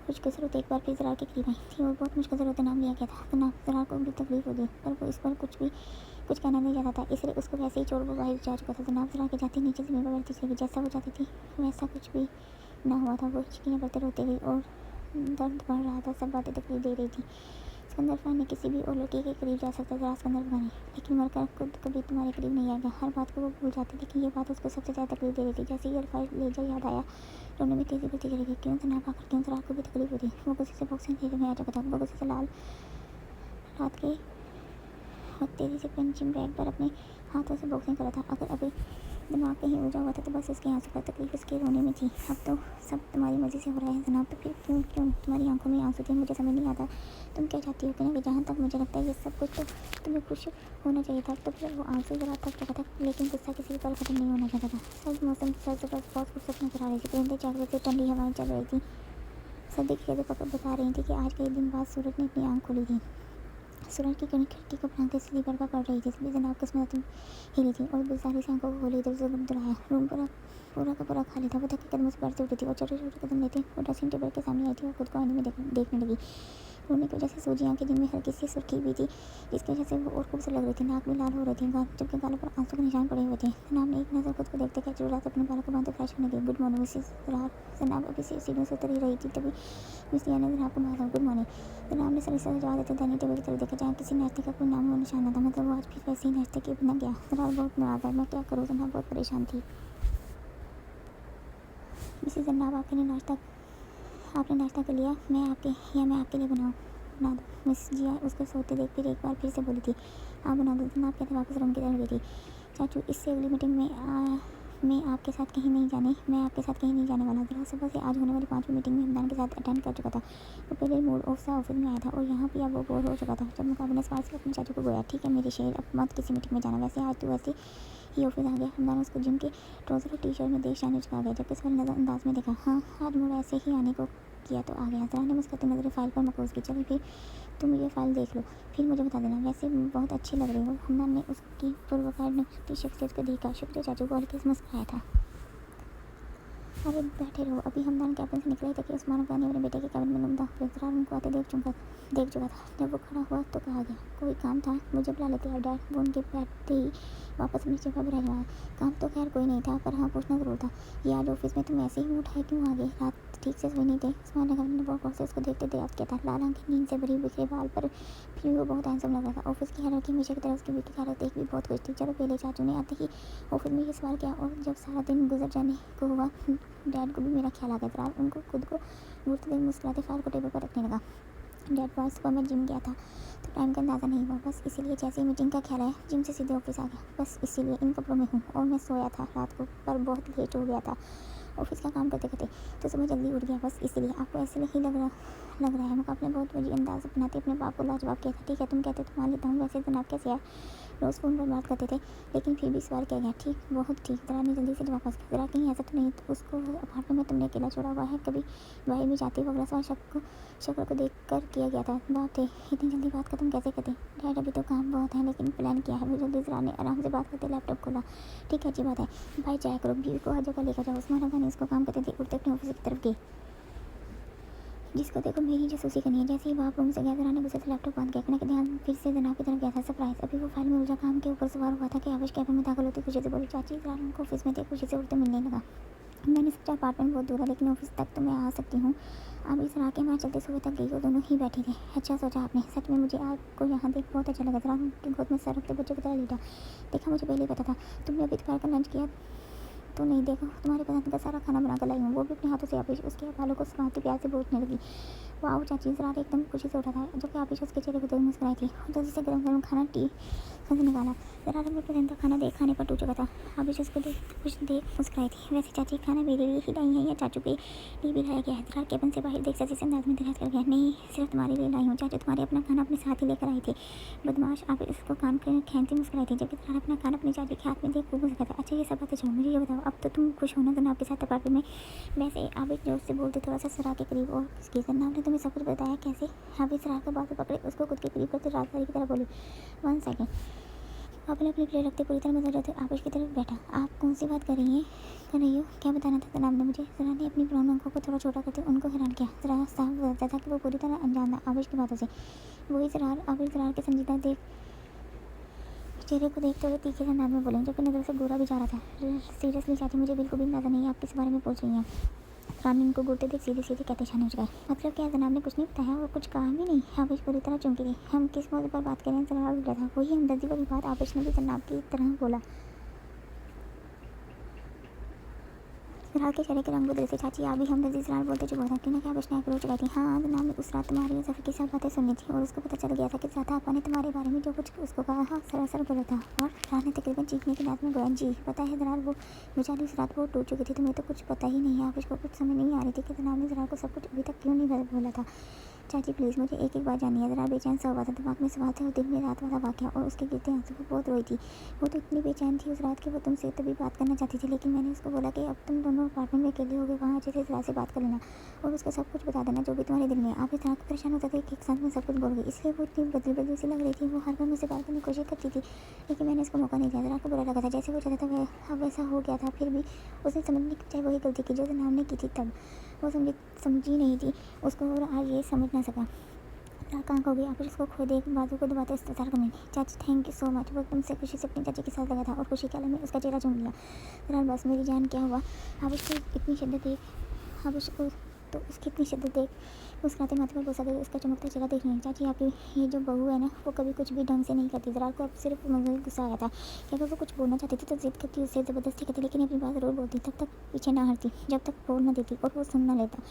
मुश्किल ज़रूरत एक बार फिर ज़रा के करीब आई थी और बहुत मुश्किल ज़रूरत नाम लिया गया था। जनाब ज़रा को भी तकलीफ होगी पर वो इस पर कुछ कहना नहीं चाहता था, इसलिए उसको वैसे ही छोड़ वो बाहर जा चुका था। जनाब ज़रा के जाते नीचे ज़मीन पर बैठती चली गई। जैसा वो चाहती थी वैसा कुछ भी ना हुआ था। वो हिचकियाँ भरते रोते गई और दर्द बढ़ रहा था। सब बातें तकलीफ दे रही थी। सिकंदर खान ने किसी भी और लड़के के करीब जा सकता था सिकंदर खान, लेकिन मरकर खुद कभी तुम्हारे करीब नहीं आएगा। हर बात को वो भूल जाती थी कि ये बात उसको सबसे ज़्यादा तकलीफ दे रही थी। जैसे ही अल्फाज लेजा याद आया रोने में तेज़ी बढ़ती चली गई। क्यों जनाब आकर क्यों जरा को भी तकलीफ होती। वो गुस्से से बॉक्सिंग खेलने में आ चुका था। वो गुस्से से लाल रात के वक्त तेज़ी से पंचिंग बैग पर अपने हाथों से बॉक्सिंग करा था। अगर अभी दिमाग कहीं उलझा हुआ था तो बस उसके आंसू पर तकलीफ उसके रोने में थी। अब तो सब तुम्हारी मर्ज़ी से हो रहा है जनाब, तो फिर क्यों तुम्हारी आंखों में आंसू थे? मुझे समझ नहीं आता तुम क्या चाहती हो। कि जहाँ तक मुझे लगता है ये सब कुछ तो तुम्हें खुश होना चाहिए था। तो फिर वो आंसू ज़रा थक चुका था, लेकिन गुस्सा किसी पर ख़त्म नहीं होना चाहता था। सर्द मौसम सर्द बस बहुत खूबसूरत नजर आ रही थी। परिंदे जाग रहे थे, ठंडी हवाएं चल रही थी। सर्दी की खबरें पकड़ बता रही थी कि आज कई दिन बाद सूरज ने अपनी आँख खोली थी। सूरज की किरण खिड़की को फांकते सीधी बर्फा पड़ रही थी। सभी जनाब किस्मत हिली थी और बेजारी से आंखों को खोली इधर उधर दुराया। रूम पूरा का पूरा खाली था। वो थके कदमों से बढ़ती उठी थी और छोटे छोटे कदम लेती वो ड्रेसिंग टेबल के सामने आई थी और खुद को आईने में देखने लगी। रोने की वजह से सूजी आंखें जिनमें हल्की सी सुर्खी भी थी, जिसकी वजह से वो और खूबसूरत लग रही थी। नाक भी लाल हो रही थी, जबकि गालों पर आंसू के निशान पड़े हुए थे। जनाब ने एक नज़र खुद को देखते क्या जरूरत अपने बालों को बांधे फ्रेश होने गई। गुड मॉर्निंग मिसेस जनाब। जनाब अभी से सीढ़ियों से उतर ही रही थी तभी मिसिया ने जनाब को मारा। Good morning. जनाब ने सलीसा से जवाब देते डाइनिंग टेबल की तरफ देखा जहाँ किसी नाश्ते का कोई नाम और निशान न था। मतलब वो आज भी वैसे ही नाश्ते के बिना गया। जनाब बहुत नाराज़ है। मैं क्या करूँ? जनाब बहुत परेशान थी। मिसेस जनाब आपने नाश्ता कर लिया? मैं आपके लिए बना दो। मिस जिया उसको सोते देख फिर एक बार फिर से बोली थी आप बना दो। जनाब कहते वापस रूम की तरफ गई थी। चाचू इससे अगली मीटिंग में मैं आपके साथ कहीं नहीं जाने वाला। जरा सुबह से आज होने वाली 5वीं मीटिंग में हमदान के साथ अटेंड कर चुका था। वो पहले मूड ऑफ सा ऑफिस में आया था और यहाँ भी अब वो बोर हो चुका था। जब मुकाबले ने सवाल से अपने चाचू को बोला ठीक है मेरी शेर अब मत किसी मीटिंग में जाना। वैसे आज तो वैसे ही ऑफिस आ गया। हमदान उसको जिम के ट्राउज़र और टी शर्ट में देख जाने चुका गया। जब इस वाले अंदाज में देखा हाँ आज मूड ऐसे ही आने को किया तो आ गया। जरा ने मुस्कुराती नजरें फाइल पर मकोज की। चलो फिर तुम ये फाइल देख लो फिर मुझे बता देना। वैसे बहुत अच्छी लग रही हो। हमदान ने उसकी पूर्वकार की शख्सियत को देखा। शुक्रिया चाचू को हल्के से मुस्कुराया था। अरे बैठे रहो। अभी हमदान कैबिन से निकले थे कि उस्मान अफगानी अपने बेटे के कैबिन में नुमदा जरा उनको आते देख चुका था। जब वो खड़ा हुआ तो कहा गया कोई काम था? मुझे बुला लेते हैं डैड। वो उनके बैठते ही वापस अपनी जगह पर रह गया। काम तो खैर कोई नहीं था पर हाँ पूछना ज़रूर था ये आज ऑफिस में तुम ऐसे ही उठाए क्यों आ गए? रात ठीक से सोए नहीं थे? उस्मान अफगानी ने बहुत से उसको देखते याद किया था। लाल आंखें नींद से भरी बिखरे बाल पर फिर वो बहुत हैंडसम लग रहा था। ऑफिस की हालत हमेशा की तरह उसकी ब्यूटी की हालत देख भी बहुत खुश थी। चलो पहले चाचू ने आते ही ऑफिस में ये सवाल किया और जब सारा दिन गुजर जाने को हुआ डैड को भी मेरा ख्याल आ गया। जरा उनको खुद को घूरते हुए मुस्कुराते फाइल को टेबल पर रखने लगा। डैड बॉस सुबह मैं जिम गया था तो टाइम का अंदाज़ा नहीं हुआ। बस इसीलिए जैसे ही मीटिंग का ख्याल आया जिम से सीधे ऑफिस आ गया। बस इसीलिए इन कपड़ों में हूँ और मैं सोया था रात को पर बहुत लेट हो गया था ऑफिस का काम करते करते तो सुबह जल्दी उठ गया। बस इसीलिए आपको ऐसे ही लग रहा है। मुकाबले बहुत बड़ी अंदाज़ अपनाते अपने बाप को लाजवाब किया था। ठीक है तुम कहते तो मान लेता हूँ। वैसे जनाब कैसे है? रोज़ फ़ोन पर बात करते थे लेकिन फिर भी सवाल किया गया। ठीक बहुत ठीक। जरा ने जल्दी से जवाब पास किया। जरा कहीं ऐसा तो नहीं तो उसको अपार्टमेंट में तुमने अकेला छोड़ा हुआ है? कभी भाई भी जाती हो? अगला सवाल शक्ल को देख कर किया गया था। बात है इतनी जल्दी बात खत्म कैसे करते? डैड अभी तो काम बहुत है लेकिन प्लान किया है। वो जल्दी जरा ने आराम से बात करते लैपटॉप खोला। ठीक है अच्छी बात है भाई जाया करो बीवी को हर जगह लेकर जाओ। उस्मान अफगानी इसको काम करते थे उठते अपने ऑफिस की तरफ गए। जिसको देखो मेरी जासूसी करनी है। जैसे ही वो रूम से गया ज़रा ने गुस्से से लैपटॉप बंद किया। के ध्यान फिर से जनाब की तरफ गया था। सरप्राइज अभी वो फाइल में उलझा काम के ऊपर सवार हुआ था कि आवेश कैबिन में दाखिल होती खुशी से बोली, चाची ज़रा उनको ऑफिस में थे। खुशी से उठते मिलने लगा। मैंने सोचा अपार्टमेंट बहुत दूर है लेकिन ऑफिस तक तो मैं आ सकती हूँ। अब इस राह के मैं चलते सुबह तक गई और दोनों ही बैठे थे। अच्छा सोचा आपने, सच में मुझे आपको यहाँ देख बहुत अच्छा लगा। ज़रा उनकी गोद में सर रखते बच्चों की तरह लेटा। देखा मुझे पहले ही पता था। तुमने अभी दोपहर का लंच किया तो नहीं, देखो तुम्हारी पसंद का सारा खाना बना कर लाई हूँ, वो भी अपने हाथों से। आपिश उसके बालों को सुखाती प्यार से बोलने लगी। वाह चाची, ज़रा एकदम खुशी से उठा था जबकि आपिश उसके चेहरे को देख मुस्कुराई थी। जल्दी से गर्म गर्म खाना टी से निकाला। ज़रा अपने पसंद का खाना देख खाने पर टूट चुका था। आपिश उसको देख मुस्कुराई थी। वैसे चाची खाना मेरे लिए ही लाई है या चाचू के लिए भी लाया गया है? ज़रा केबिन से बाहर देख सची से अंदाज में दराज कर गया। नहीं, सिर्फ तुम्हारे लिए लाई हूँ चाचू, तुम्हारे अपना खाना अपने साथ ही लेकर आई थी। बदमाश। आपिश उसको कान खींचती मुस्कुराई थी जबकि ज़रा अपना खाना अपनी चाची के हाथ में देख खूब मुस्कुराता। अच्छा ये सब बातें छोड़ो, मुझे ये बताओ अब तो तुम खुश हो ना जनाब के साथ अपार्टमेंट में? वैसे आबिद जोर से बोलते थोड़ा सा सरा के करीब। और किसकी जनाब ने तुम्हें सब कुछ बताया कैसे? आबिद सरा का बात पकड़े उसको खुद के करीब करते राजदारी की तरह बोली, 1 सेकेंड। आपने अपनी प्लेट रखते पूरी तरह मजा लेते आबिश की तरफ बैठा। आप कौन सी बात कर रही हो? क्या बताना था जनाब ने मुझे? जरा ने अपनी ब्राउन आंखों को थोड़ा छोटा करते उनको हैरान किया। जरा साफ बताता था कि वो पूरी तरह अनजान था आबिश की बातों से। वही जरार आबिश जरार के संजीदा चेहरे को देखते हुए तीखे से अंदाज में बोले जबकि नज़र से गोरा भी जा रहा था। सीरियसली चाची, मुझे बिल्कुल भी अंदाजा नहीं है आप किस बारे में पूछ रही हैं। रानी उनको घूरते देख सीधे सीधे कहते शान हो गए। मतलब क्या जनाब ने कुछ नहीं बताया और कुछ कहा भी नहीं? आबिश पूरी तरह चौंकी थी। हम किस मौके पर बात करें? जनाब बोला था। वही हमदर्दी वाली बात आबिश ने भी जनाब की तरह बोला। ज़रा के चेहरे के रंग बदले थे। चाची आप भी हमदर्दी ज़रा बोलते चुप था कि ना क्या आबिश ने अप्रोच लगाई थी। हाँ जनाब ने उस रात तुम्हारी और सफ़र के साथ बातें सुनी थी और उसको पता चल गया था कि ज़्यादा आपा ने तुम्हारे बारे में जो कुछ उसको कहा हाँ सरासर गलत था। और रात ने तकरीबन चीखने के दांत में गोया। जी पता है जनाब, वो बेचारी उस रात बहुत टूट चुकी थी। तुम्हें तो कुछ पता ही नहीं है। आबिश को कुछ समझ नहीं आ रही थी कि जनाब ने ज़रा को सब कुछ अभी तक क्यों नहीं बोला था। चाची प्लीज़ मुझे एक बात जाननी है। ज़रा बेचैन सा हुआ था, दिमाग में सवाल थे और दिल में रात वाला वाक़या और उसके गिरते आंसू वो बहुत रोई थी। वो तो इतनी बेचैन थी उस रात की वो तुमसे तभी बात करना चाहती थी लेकिन मैंने उसको बोला कि अब तुम दोनों अपार्टमेंट में अकेले हो गए, वहाँ अच्छे से ज़रा से बात कर लेना और उसका सब कुछ बता देना जो भी तुम्हारे दिल में। आप इस तरह परेशान होता था कि एक साथ में सब कुछ बोल गई, इसलिए वो इतनी बदली सी लग रही थी। वो हर बार मुझसे बात करने की कोशिश करती थी लेकिन मैंने उसको मौका नहीं दिया। ज़रा को बुरा लगा था जैसे वो चाहता था अब वैसा हो गया था। फिर भी उसने समझने की बजाय वही गलती की जो जनाब ने की थी। तब वो समझी नहीं थी उसको और आज ये समझ ना सका। कहाँ खो गई? आप उसको खो देख बाजू को दबाते इंतजार करने। चाची थैंक यू सो मच। वो एकदम से खुशी से अपनी चाची के साथ लगा था और खुशी के आलम में उसका चेहरा चूम लिया। जरा बस मेरी जान क्या हुआ? आप उसकी इतनी शिद्दत देख, आप उसको तो उसकी इतनी शिद्दत देख मुस्कुराते माथे पर बोसा दे उसका चमकता चेहरा देख रही चाची आपकी ये जो बहू है ना वो कभी कुछ भी ढंग से नहीं करती। ज़रा को अब सिर्फ मज़े गुस्सा आया था कि अगर वो कुछ बोलना चाहती थी तो जिद करती उससे ज़बरदस्ती करती लेकिन अपनी बात ज़रूर बोलती तब तक पीछे ना हटती जब तक बोल ना देती और वो सुन ना लेता।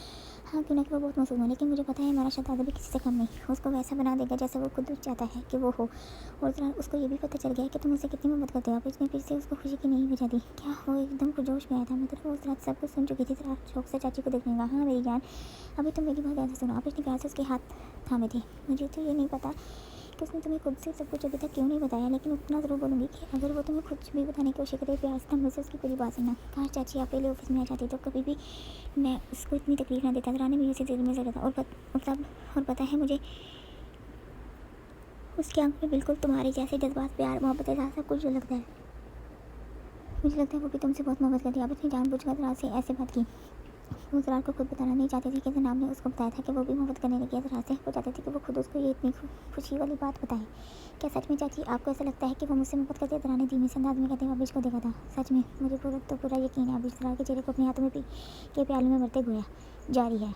हाँ क्यों ना कि वो बहुत मासूम है लेकिन मुझे पता है हमारा शहजादा भी किसी से कम नहीं, उसको वैसा बना देगा जैसा वो खुद चाहता है कि वो हो। और ज़रा उसको ये भी पता चल गया है कि तुम उससे कितनी मोहब्बत करते हो। आप इसने फिर से उसको खुशी की नहीं बजा दी क्या? वो एकदम पुरजोश में आया था। मतलब वो उस रात सब कुछ सुन चुकी थी। ज़रा शौक से चाची को देखने लगा। हाँ मेरी जान अभी तुम मेरी बात ध्यान से सुनो। आप इसने प्यार से उसके हाथ थामे थे। मुझे तो ये नहीं पता कि उसने तुम्हें खुद से सब कुछ अभी तक क्यों नहीं बताया लेकिन उतना ज़रूर बोलूँगी कि अगर वो तुम्हें कुछ भी बताने की कोशिश करे प्यार से हमसे उसकी पूरी बात सुनना। काश चाची आप पहले ऑफिस में आ जाती तो कभी भी मैं उसको इतनी तकलीफ ना देता। ज़रा ने मुझे दिल में ज़रा था और पता है मुझे उसकी आंख में बिल्कुल तुम्हारे जैसे जज्बात प्यार मोहब्बत सब कुछ जो लगता है। मुझे लगता है वो भी तुमसे बहुत मोहब्बत करती है। आप इसने जानबूझकर ज़रा से ऐसे बात की। वो ज़रा को खुद बताना नहीं चाहती थी कि जनाब ने उसको बताया था कि वो भी मोहब्बत करने लगी है ज़रा से। वो चाहती थी कि वो खुद उसको ये इतनी खुशी वाली बात बताए। क्या सच में चाची आपको ऐसा लगता है कि वो मुझसे मोहब्बत करती है? ज़रा ने धीमे से अंदाज में कहते हुए आबिश को देखा था। सच में मुझे पूरा यकीन है। आबिश ज़रा के चेहरे को अपने हाथों में पी के प्याले में भरते गोया जारी है।